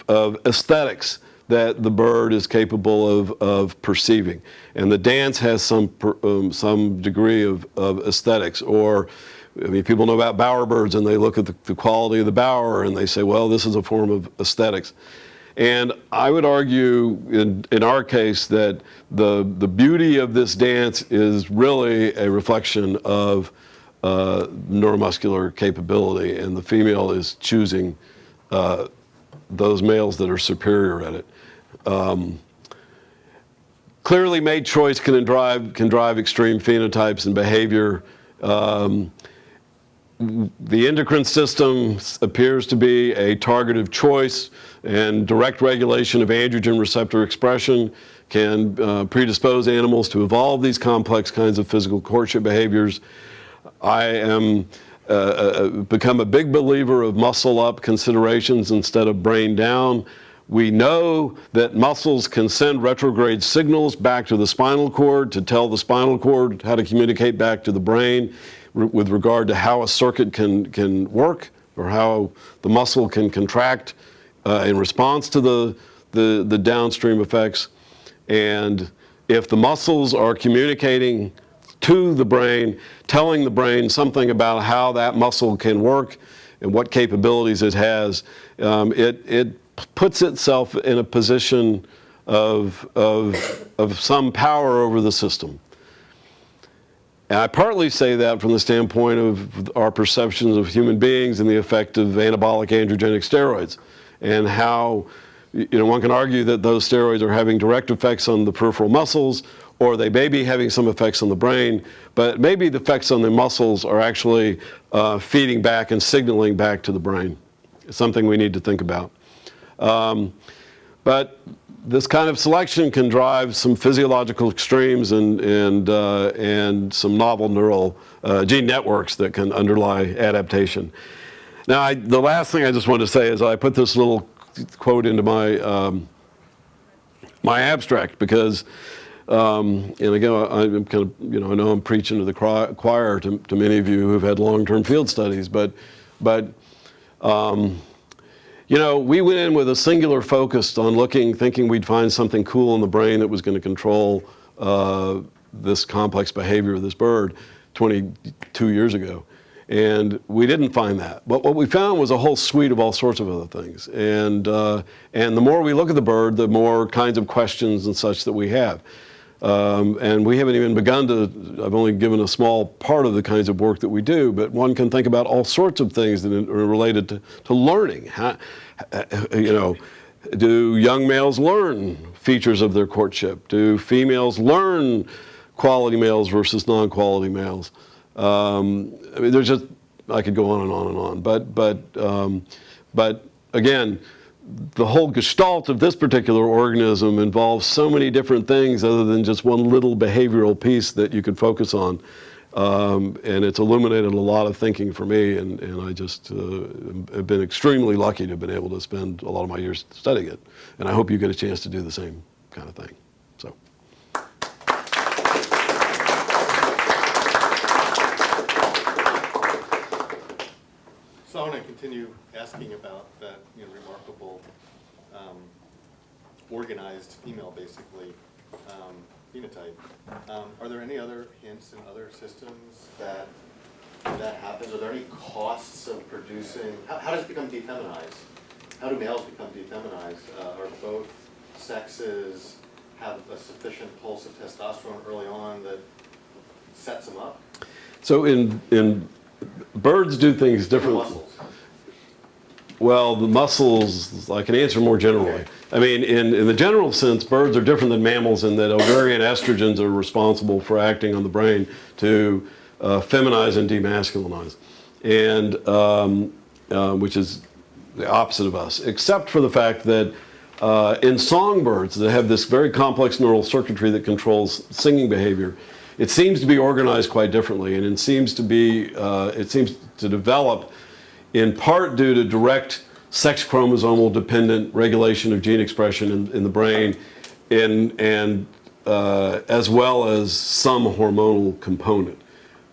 of aesthetics that the bird is capable of perceiving, and the dance has some degree of aesthetics. Or, I mean, people know about bowerbirds and they look at the quality of the bower and they say, well, this is a form of aesthetics. And I would argue in our case that the beauty of this dance is really a reflection of neuromuscular capability, and the female is choosing those males that are superior at it. Clearly, mate choice can drive extreme phenotypes and behavior. The endocrine system appears to be a target of choice, and direct regulation of androgen receptor expression can predispose animals to evolve these complex kinds of physical courtship behaviors. I am become a big believer of muscle up considerations instead of brain down. We know that muscles can send retrograde signals back to the spinal cord to tell the spinal cord how to communicate back to the brain with regard to how a circuit can work, or how the muscle can contract in response to the downstream effects. And if the muscles are communicating to the brain, telling the brain something about how that muscle can work and what capabilities it has, it puts itself in a position of some power over the system. And I partly say that from the standpoint of our perceptions of human beings and the effect of anabolic androgenic steroids, and how one can argue that those steroids are having direct effects on the peripheral muscles, or they may be having some effects on the brain, but maybe the effects on the muscles are actually feeding back and signaling back to the brain. It's something we need to think about. But this kind of selection can drive some physiological extremes and some novel neural gene networks that can underlie adaptation. Now, the last thing I just wanted to say is I put this little quote into my my abstract because, and again, I'm kind of, I know I'm preaching to the choir to many of you who've had long-term field studies, but we went in with a singular focus on thinking we'd find something cool in the brain that was going to control this complex behavior of this bird 22 years ago. And we didn't find that. But what we found was a whole suite of all sorts of other things. And the more we look at the bird, the more kinds of questions and such that we have. And we haven't even begun I've only given a small part of the kinds of work that we do, but one can think about all sorts of things that are related to learning. Do young males learn features of their courtship? Do females learn quality males versus non-quality males? There's just I could go on and on and on. But again, the whole gestalt of this particular organism involves so many different things other than just one little behavioral piece that you could focus on. And it's illuminated a lot of thinking for me, and I just have been extremely lucky to have been able to spend a lot of my years studying it. And I hope you get a chance to do the same kind of thing. So. So I want to continue asking about that, remarkable organized female, basically, phenotype. Are there any other hints in other systems that happens? Are there any costs of producing? How does it become defeminized? How do males become defeminized? Are both sexes have a sufficient pulse of testosterone early on that sets them up? So in birds do things differently. Muscles. Well, the muscles, I can answer more generally. Okay. I mean, in the general sense, birds are different than mammals in that ovarian estrogens are responsible for acting on the brain to feminize and demasculinize, and which is the opposite of us, except for the fact that in songbirds that have this very complex neural circuitry that controls singing behavior, it seems to be organized quite differently, and it seems to develop in part due to direct sex chromosomal dependent regulation of gene expression in the brain, and as well as some hormonal component.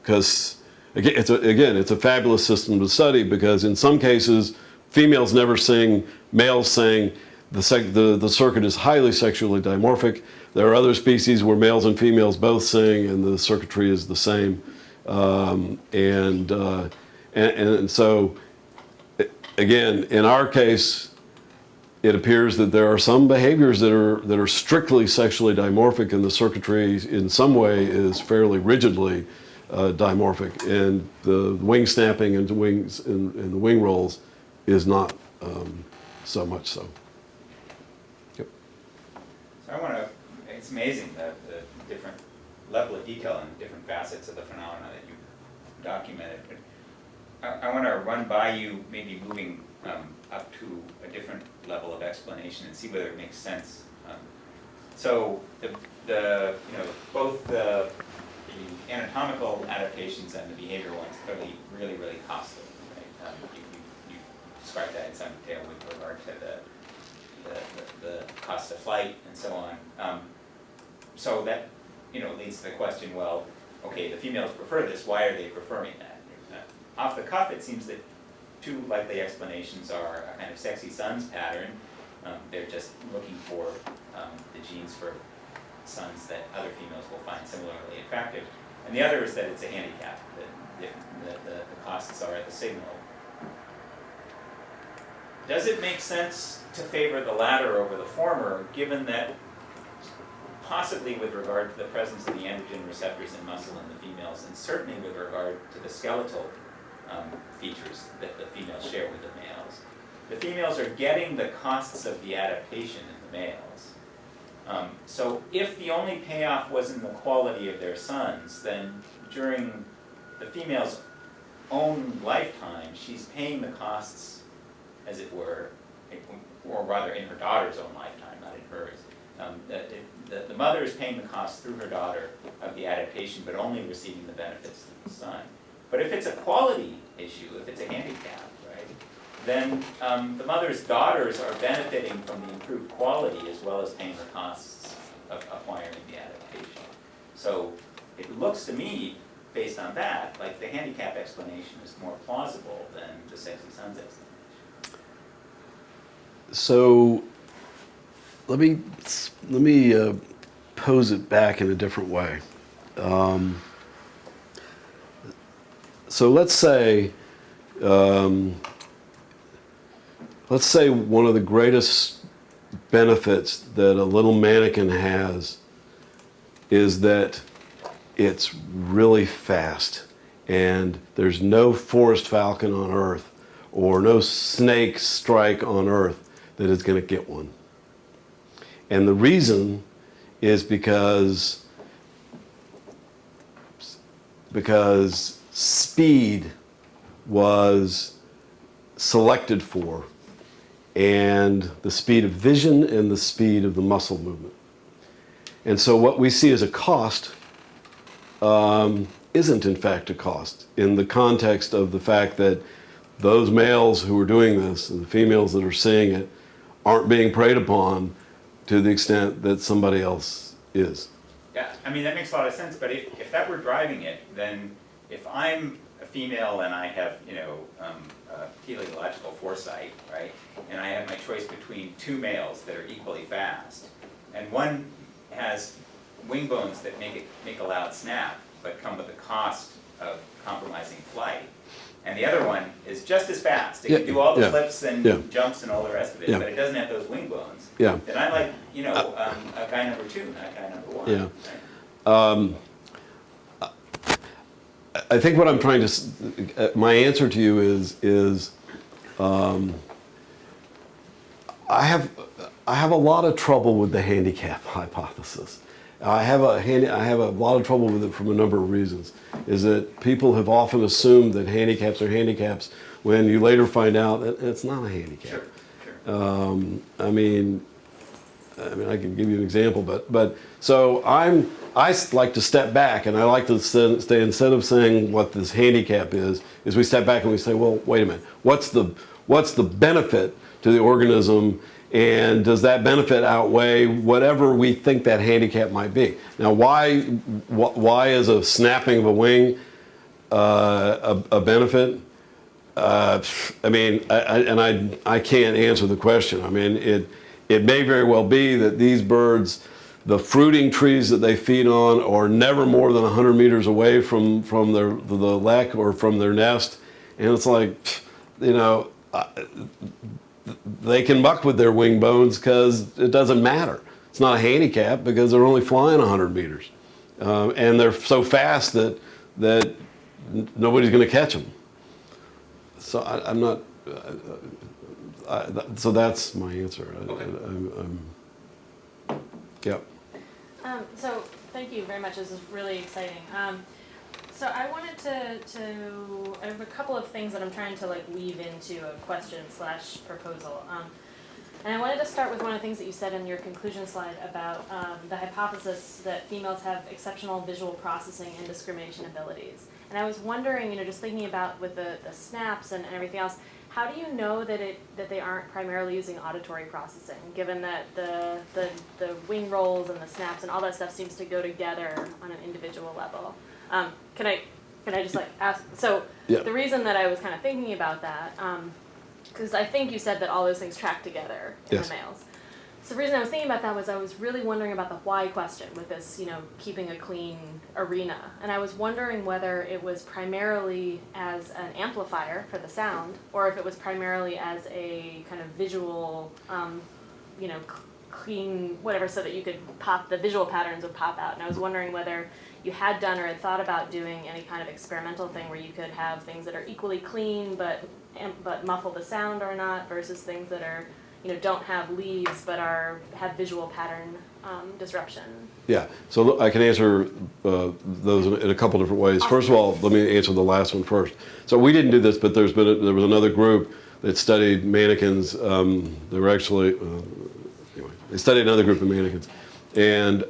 Because again, it's a fabulous system to study, because in some cases females never sing, males sing. The circuit is highly sexually dimorphic. There are other species where males and females both sing, and the circuitry is the same. And so, again, in our case, it appears that there are some behaviors that are strictly sexually dimorphic, and the circuitry in some way is fairly rigidly dimorphic, and the wing snapping and the wings and the wing rolls is not so much so. Yep. So it's amazing the different level of detail and different facets of the phenomena that you documented. But I want to run by you, maybe moving up to a different level of explanation and see whether it makes sense. So both the anatomical adaptations and the behavioral ones clearly really costly. Right? You described that in some detail with regard to the cost of flight and so on. So that leads to the question, well, okay, the females prefer this, why are they preferring that? Off the cuff, it seems that two likely explanations are a kind of sexy sons pattern. They're just looking for the genes for sons that other females will find similarly attractive. And the other is that it's a handicap, that the costs are at the signal. Does it make sense to favor the latter over the former, given that possibly with regard to the presence of the androgen receptors in muscle in the females, and certainly with regard to the skeletal features that the females share with the males, the females are getting the costs of the adaptation in the males. So if the only payoff was in the quality of their sons, then during the female's own lifetime, she's paying the costs, as it were, or rather in her daughter's own lifetime, not in hers. The mother is paying the costs through her daughter of the adaptation, but only receiving the benefits through the son. But if it's a quality issue, if it's a handicap, right, then the mother's daughters are benefiting from the improved quality as well as paying the costs of acquiring the adaptation. So it looks to me, based on that, like the handicap explanation is more plausible than the sexy sons explanation. So let me pose it back in a different way. So let's say one of the greatest benefits that a little mannequin has is that it's really fast, and there's no forest falcon on Earth or no snake strike on Earth that is going to get one. And the reason is because speed was selected for, and the speed of vision and the speed of the muscle movement. And so what we see as a cost isn't in fact a cost in the context of the fact that those males who are doing this and the females that are seeing it aren't being preyed upon to the extent that somebody else is. Yeah, I mean, that makes a lot of sense, but if that were driving it, then if I'm a female and I have, physiological foresight, right, and I have my choice between two males that are equally fast, and one has wing bones that make a loud snap, but come with the cost of compromising flight, and the other one is just as fast. It can do all the flips and jumps and all the rest of it, but it doesn't have those wing bones. Yeah. Then I like, a guy number two, not guy number one. Yeah. Right? I think what I'm trying to, my answer to you is I have a lot of trouble with the handicap hypothesis. I have a lot of trouble with it from a number of reasons. Is that people have often assumed that handicaps are handicaps when you later find out that it's not a handicap. Sure. I mean, I can give you an example, but so I like to step back, and I like to stay, instead of saying what this handicap is we step back and we say, well, wait a minute, what's the benefit to the organism, and does that benefit outweigh whatever we think that handicap might be? Now, why is a snapping of a wing a benefit? I can't answer the question. I mean, it may very well be that these birds, the fruiting trees that they feed on, are never more than 100 meters away from the lek or from their nest, and it's like, they can muck with their wing bones because it doesn't matter. It's not a handicap because they're only flying 100 meters, and they're so fast that nobody's going to catch them. So I'm not. So that's my answer. Okay. Yep. So thank you very much. This is really exciting. So I wanted to I have a couple of things that I'm trying to weave into a question/proposal. And I wanted to start with one of the things that you said in your conclusion slide about the hypothesis that females have exceptional visual processing and discrimination abilities. And I was wondering, just thinking about with the snaps and everything else, how do you know that they aren't primarily using auditory processing, given that the wing rolls and the snaps and all that stuff seems to go together on an individual level? Can I just ask? So the reason that I was kind of thinking about that, because I think you said that all those things track together in the males. So the reason I was thinking about that was I was really wondering about the why question with this, keeping a clean arena. And I was wondering whether it was primarily as an amplifier for the sound, or if it was primarily as a kind of visual, clean, whatever, so that you could the visual patterns would pop out. And I was wondering whether you had done or had thought about doing any kind of experimental thing where you could have things that are equally clean but muffle the sound or not, versus things that are, don't have leaves but have visual pattern disruption. Yeah, so I can answer those in a couple different ways. Awesome. First of all, let me answer the last one first. So we didn't do this, but there was another group that studied manakins. They were actually they studied another group of manakins, and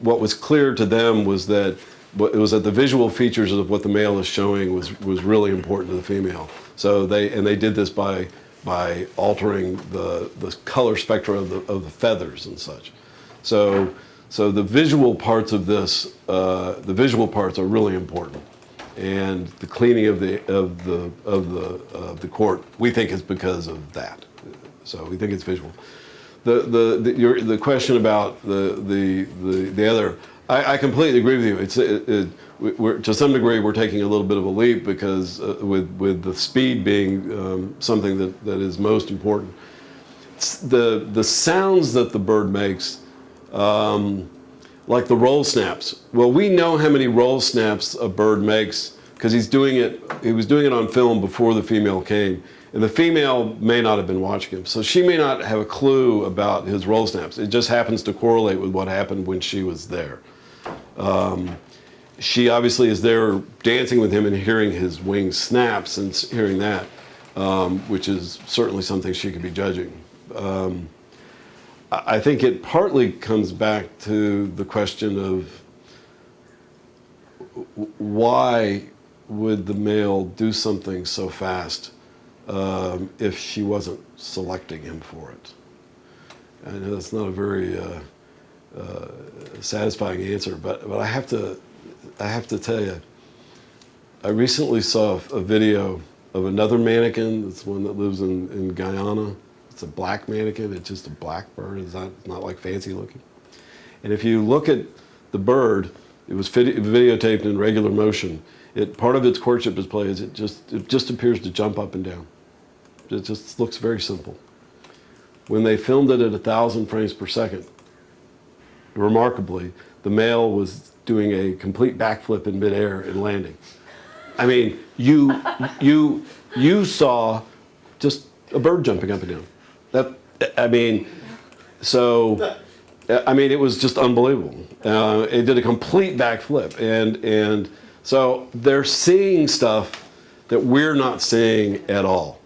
what was clear to them was that the visual features of what the male is showing was really important to the female. So they did this by altering the color spectra of the feathers and such. So the visual parts of this, the visual parts are really important, and the cleaning of the court, we think, is because of that. So we think it's visual. The question about the other, I completely agree with you. We're, to some degree, we're taking a little bit of a leap because with the speed being something that is most important. The sounds that the bird makes, like the roll snaps. Well, we know how many roll snaps a bird makes because he was doing it on film before the female came. And the female may not have been watching him, so she may not have a clue about his roll snaps. It just happens to correlate with what happened when she was there. she obviously is there dancing with him and hearing his wing snaps and hearing that, which is certainly something she could be judging. I think it partly comes back to the question of why would the male do something so fast if she wasn't selecting him for it? I know that's not a very satisfying answer, but I have to tell you, I recently saw a video of another manakin. It's one that lives in Guyana. It's a black manakin. It's just a black bird. It's not like fancy looking. And if you look at the bird, it was videotaped in regular motion. Part of its courtship display is it just appears to jump up and down. It just looks very simple. When they filmed it at 1,000 frames per second, remarkably, the male was doing a complete backflip in midair and landing. I mean, you saw just a bird jumping up and down. It was just unbelievable. It did a complete backflip, and so they're seeing stuff that we're not seeing at all,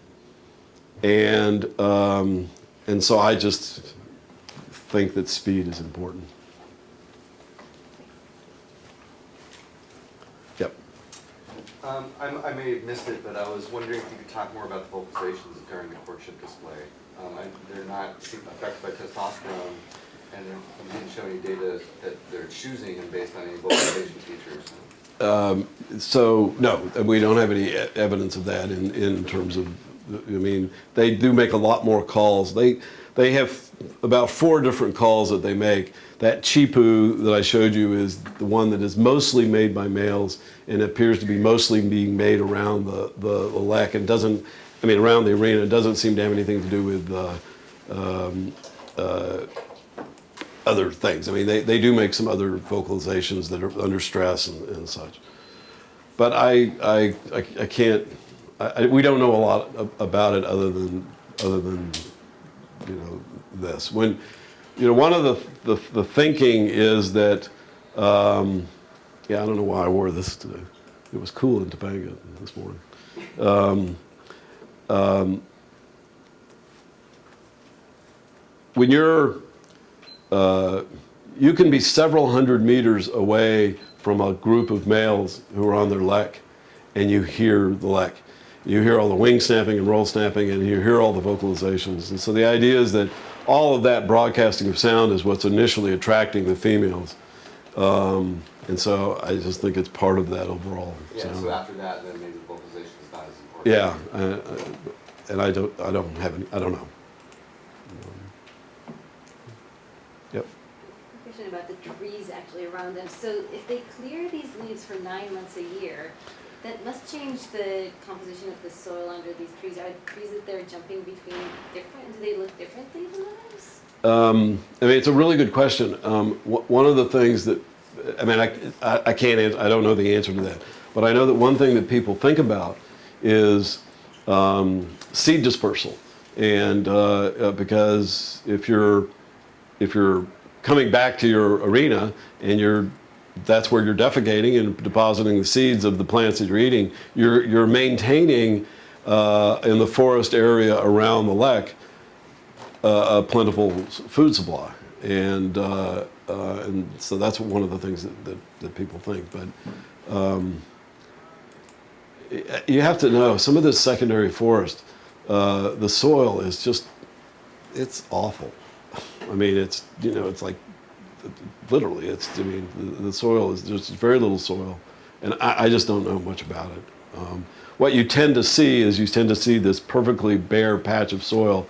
and so I just think that speed is important. Yep. I may have missed it, but I was wondering if you could talk more about the vocalizations during the courtship display. They're not affected by testosterone, and you didn't show any data that they're choosing them based on any vocalization features. So no, we don't have any evidence of that in terms of. I mean, they do make a lot more calls. They have about 4 different calls that they make. That chipu that I showed you is the one that is mostly made by males and appears to be mostly being made around the lek and doesn't, around the arena. It doesn't seem to have anything to do with other things. I mean, they do make some other vocalizations that are under stress and such. But I can't. We don't know a lot about it other than this. When one of the thinking is that I don't know why I wore this today. It was cool in Topanga this morning. When you're you can be several hundred meters away from a group of males who are on their lek, and you hear the lek. You hear all the wing snapping and roll snapping, and you hear all the vocalizations. And so the idea is that all of that broadcasting of sound is what's initially attracting the females. And so I just think it's part of that overall. Yeah, so after that, then maybe the vocalization is not as important. Yeah, and I don't know. Yep. Question about the trees actually around them. So if they clear these leaves for 9 months a year, that must change the composition of the soil under these trees. Are the trees that they're jumping between different? Do they look differently than others? It's a really good question. One of the things that, I can't answer, I don't know the answer to that, but I know that one thing that people think about is seed dispersal, and because if you're coming back to your arena and that's where you're defecating and depositing the seeds of the plants that you're eating, you're maintaining in the forest area around the lek a plentiful food supply, and so that's one of the things that people think. But you have to know, some of this secondary forest, the soil is just, it's awful. It's like, literally, the soil is just very little soil, and I just don't know much about it. What you tend to see is this perfectly bare patch of soil,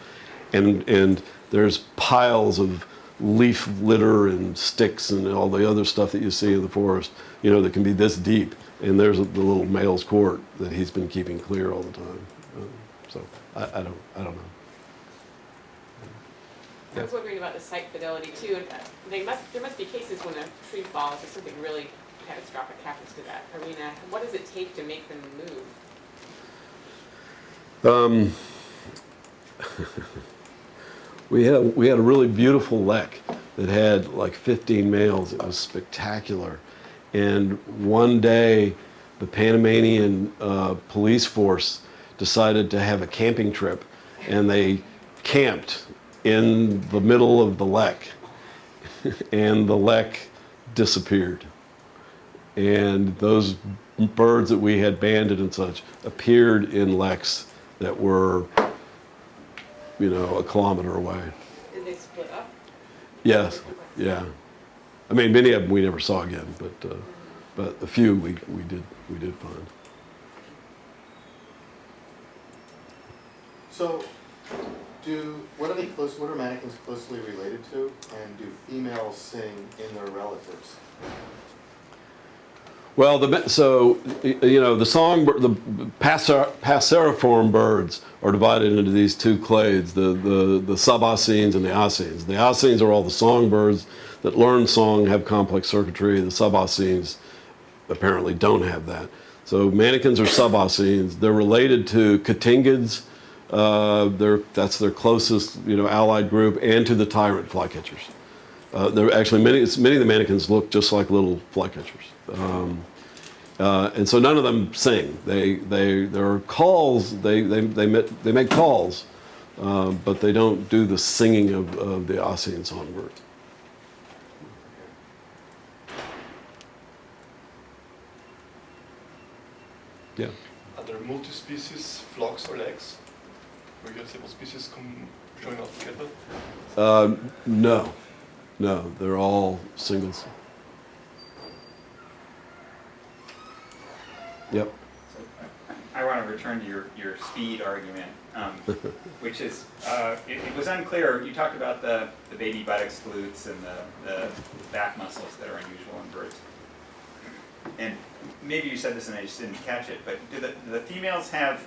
and there's piles of leaf litter and sticks and all the other stuff that you see in the forest, that can be this deep, and there's the little male's court that he's been keeping clear all the time. So I don't know. I was wondering about the site fidelity too. There must be cases when a tree falls or something really catastrophic happens to that arena. What does it take to make them move? We had a really beautiful lek that had like 15 males. It was spectacular, And one day, the Panamanian police force decided to have a camping trip, and they camped in the middle of the lek, and the lek disappeared. And those birds that we had banded and such appeared in leks that were, you know, a kilometer away. Did they split up? Yes, yeah. I mean, many of them we never saw again, but a few we did find. So, what are manakins closely related to, and do females sing in their relatives? Well, the passeriform birds are divided into these two clades, the suboscines and the oscines. The oscines are all the songbirds that learn song, have complex circuitry. The suboscines apparently don't have that. So manakins are suboscines. They're related to cotingids. That's their closest, allied group, and to the tyrant flycatchers. They're actually many of the manakins look just like little flycatchers. And so none of them sing. There are calls. They make calls, but they don't do the singing of the Ossean songbird. Yeah. Are there multi-species flocks or leks? Where you have several species showing up together? No, they're all singles. Yep. So I want to return to your speed argument, which is, it was unclear. You talked about the baby buttocks glutes and the back muscles that are unusual in birds. And maybe you said this and I just didn't catch it, but do the females have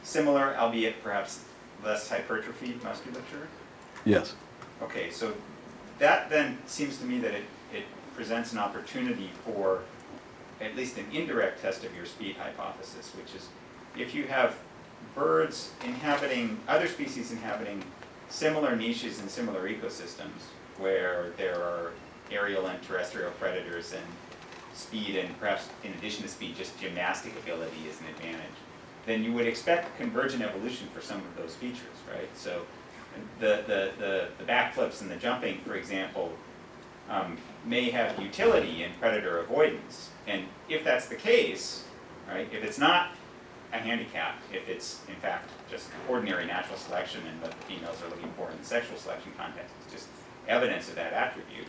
similar, albeit perhaps less hypertrophied musculature? Yes. Okay, so that then seems to me that it presents an opportunity for at least an indirect test of your speed hypothesis, which is if you have birds inhabiting, other species inhabiting similar niches in similar ecosystems where there are aerial and terrestrial predators and speed, and perhaps in addition to speed, just gymnastic ability is an advantage, then you would expect convergent evolution for some of those features, right? So the backflips and the jumping, for example, may have utility in predator avoidance. And if that's the case, right, if it's not a handicap, if it's in fact just ordinary natural selection and what the females are looking for in the sexual selection context is just evidence of that attribute,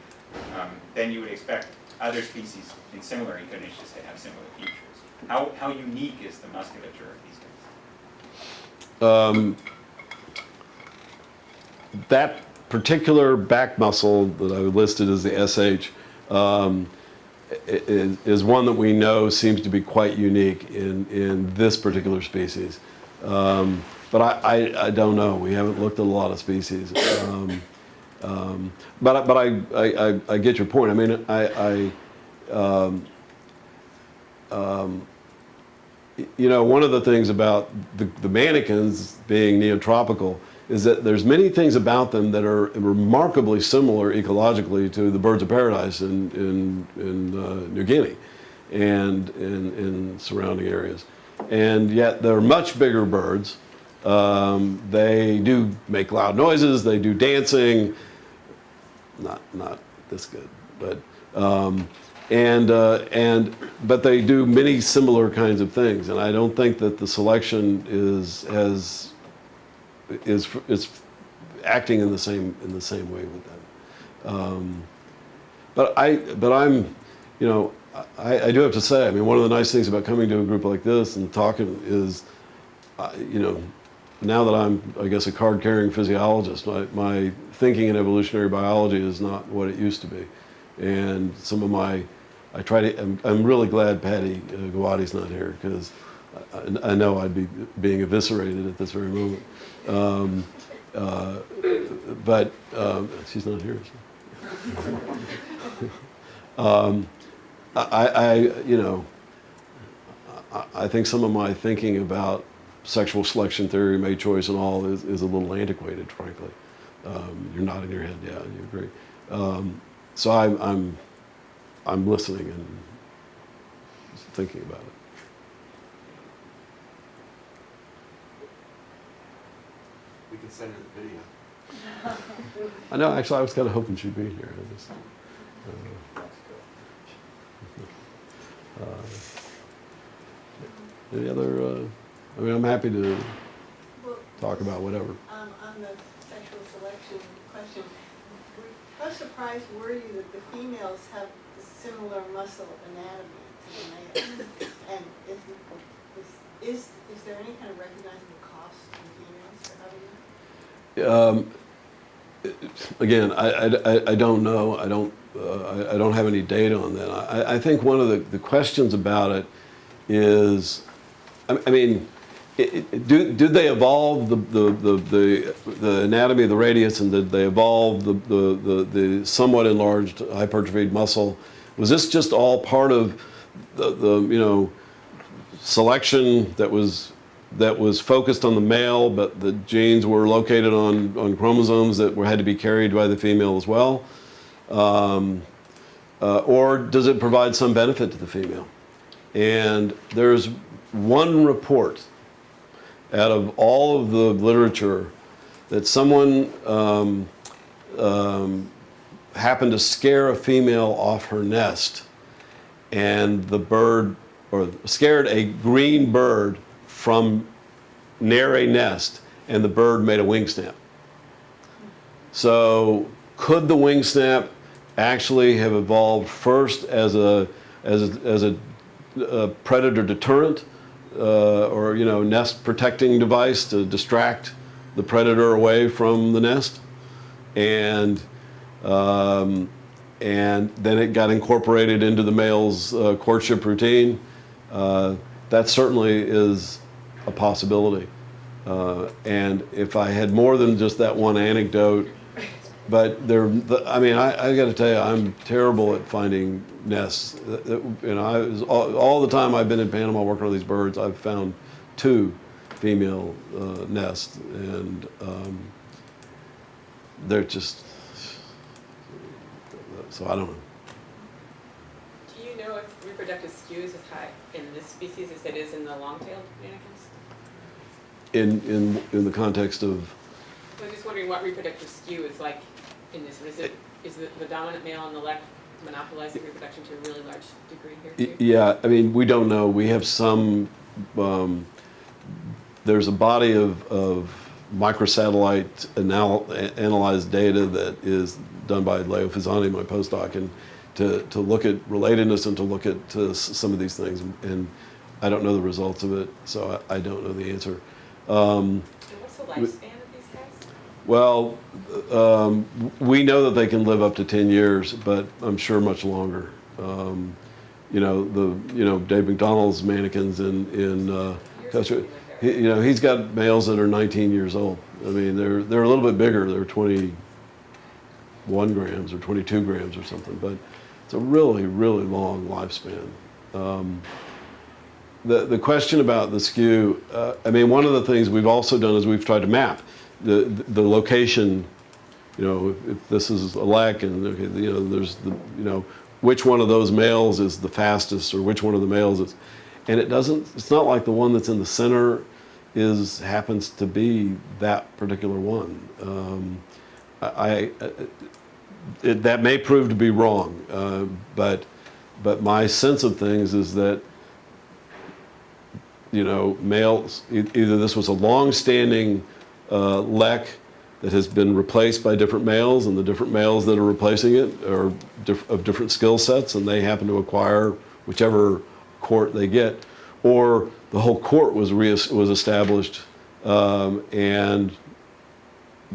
then you would expect other species in similar eco-niches to have similar features. How unique is the musculature of these guys? That particular back muscle that I listed as the SH is one that we know seems to be quite unique in this particular species. But I don't know. We haven't looked at a lot of species. But I get your point. I mean, one of the things about the manakins being neotropical is that there's many things about them that are remarkably similar ecologically to the birds of paradise in New Guinea and in surrounding areas. And yet they're much bigger birds. They do make loud noises, they do dancing, not this good, but but they do many similar kinds of things, and I don't think that the selection is acting in the same way with them. But I'm, I do have to say, I mean, one of the nice things about coming to a group like this and talking is, now that I'm, I guess, a card-carrying physiologist, my thinking in evolutionary biology is not what it used to be, and some of my, I'm really glad Patty Gawadi's not here, because I know I'd be being eviscerated at this very moment. But she's not here. I think some of my thinking about sexual selection theory, mate choice, and all is a little antiquated, frankly. You're nodding your head, yeah, you agree. So I'm listening, thinking about it. We can send her the video. I know, actually, I was kind of hoping she'd be here. I just, any other, I mean, I'm happy to Well, talk about whatever. on the sexual selection question, how surprised were you that the females have similar muscle anatomy to the males? And is there any kind of recognizable cost in females for having that? Again, I don't know. I don't have any data on that. I think one of the questions about it is, I mean, do they evolve the anatomy of the radius, and did they evolve the somewhat enlarged hypertrophied muscle? Was this just all part of the selection that was focused on the male, but the genes were located on chromosomes that had to be carried by the female as well? Or does it provide some benefit to the female? And there's one report out of all of the literature that someone happened to scare a female off her nest, and the bird, or scared a green bird from near a nest, and the bird made a wing snap. So could the wing snap actually have evolved first as a predator deterrent, or nest protecting device to distract the predator away from the nest, and then it got incorporated into the male's courtship routine? That certainly is a possibility. And if I had more than just that one anecdote, but I got to tell you, I'm terrible at finding nests. All the time I've been in Panama working on these birds, I've found 2 female nests, and they're just, so I don't know. Do you know if reproductive skew is as high in this species as it is in the long-tailed manakins? In the context of, I'm just wondering what reproductive skew is like in this. Is the dominant male on the left monopolizing reproduction to a really large degree here too? yeah, I mean, we don't know. We have some, there's a body of microsatellite analyzed data that is done by Leo Fizzani, my postdoc, and to look at relatedness and to look at some of these things. And I don't know the results of it, so I don't know the answer. And what's the lifespan of these guys? Well, we know that they can live up to 10 years, but I'm sure much longer. Dave McDonald's Manakins in Costa Rica, he's got males that are 19 years old. I mean, they're a little bit bigger. They're 21 grams or 22 grams or something, but it's a really, really long lifespan. The question about the skew, one of the things we've also done is we've tried to map the location. If this is a lek, and there's which one of those males is the fastest, or which one of the males is, and it's not like the one that's in the center happens to be that particular one. That may prove to be wrong, but my sense of things is that males, either this was a long-standing lek that has been replaced by different males, and the different males that are replacing it are of different skill sets, and they happen to acquire whichever court they get, or the whole court was established, and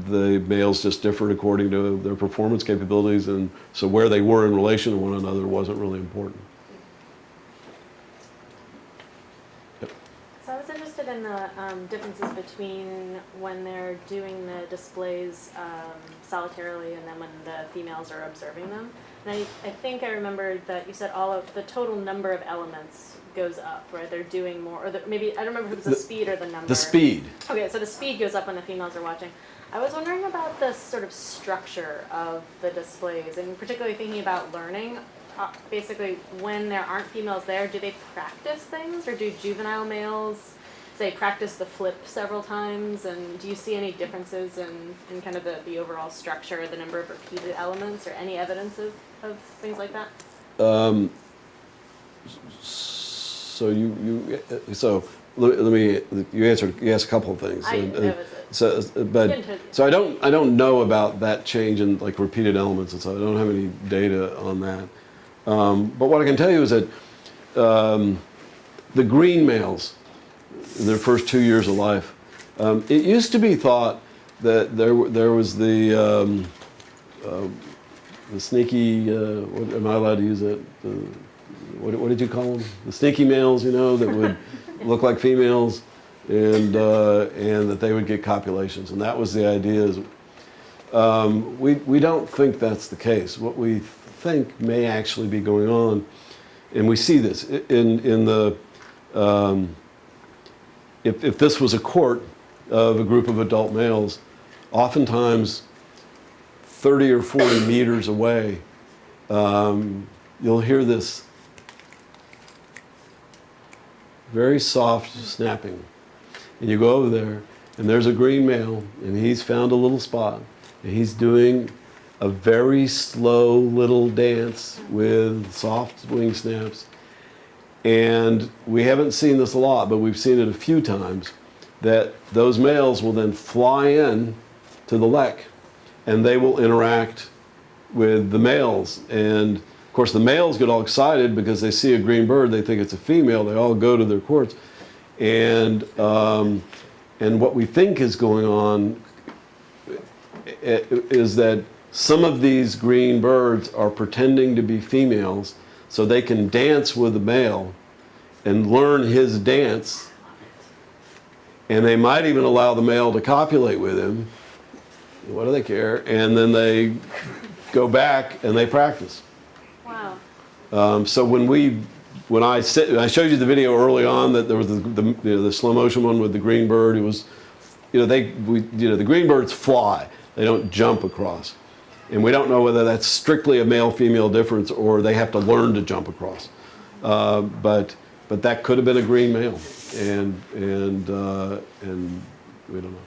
the males just differed according to their performance capabilities, and so where they were in relation to one another wasn't really important. So I was interested in the differences between when they're doing the displays solitarily and then when the females are observing them. And I think I remembered that you said all of the total number of elements goes up, right? They're doing more, or maybe, I don't remember if it was the speed or the number. The speed. Okay, so the speed goes up when the females are watching. I was wondering about the sort of structure of the displays, and particularly thinking about learning. basically when there aren't females there, do they practice things, or do juvenile males, say, practice the flip several times? And do you see any differences in kind of the overall structure, the number of repeated elements, or any evidence of things like that? So let me, you asked a couple of things. That was it. So I don't know about that change in like repeated elements, and so I don't have any data on that. But what I can tell you is that the green males, in their first 2 years of life, it used to be thought that there was the sneaky, what, am I allowed to use it? What did you call them? The sneaky males, you know, that would look like females, and that they would get copulations, and that was the idea. We don't think that's the case. What we think may actually be going on, and we see this in the if this was a court of a group of adult males, oftentimes 30 or 40 meters away, you'll hear this very soft snapping. And you go over there, and there's a green male, and he's found a little spot, and he's doing a very slow little dance with soft wing snaps. And we haven't seen this a lot, but we've seen it a few times, that those males will then fly in to the lek, and they will interact with the males. And of course, the males get all excited because they see a green bird, they think it's a female, they all go to their courts. And what we think is going on is that some of these green birds are pretending to be females so they can dance with the male and learn his dance. And they might even allow the male to copulate with him. What do they care? And then they go back and they practice. Wow. So when I showed you the video early on that there was the slow motion one with the green bird, it was, the green birds fly, they don't jump across, and we don't know whether that's strictly a male-female difference or they have to learn to jump across, but that could have been a green male, and we don't know.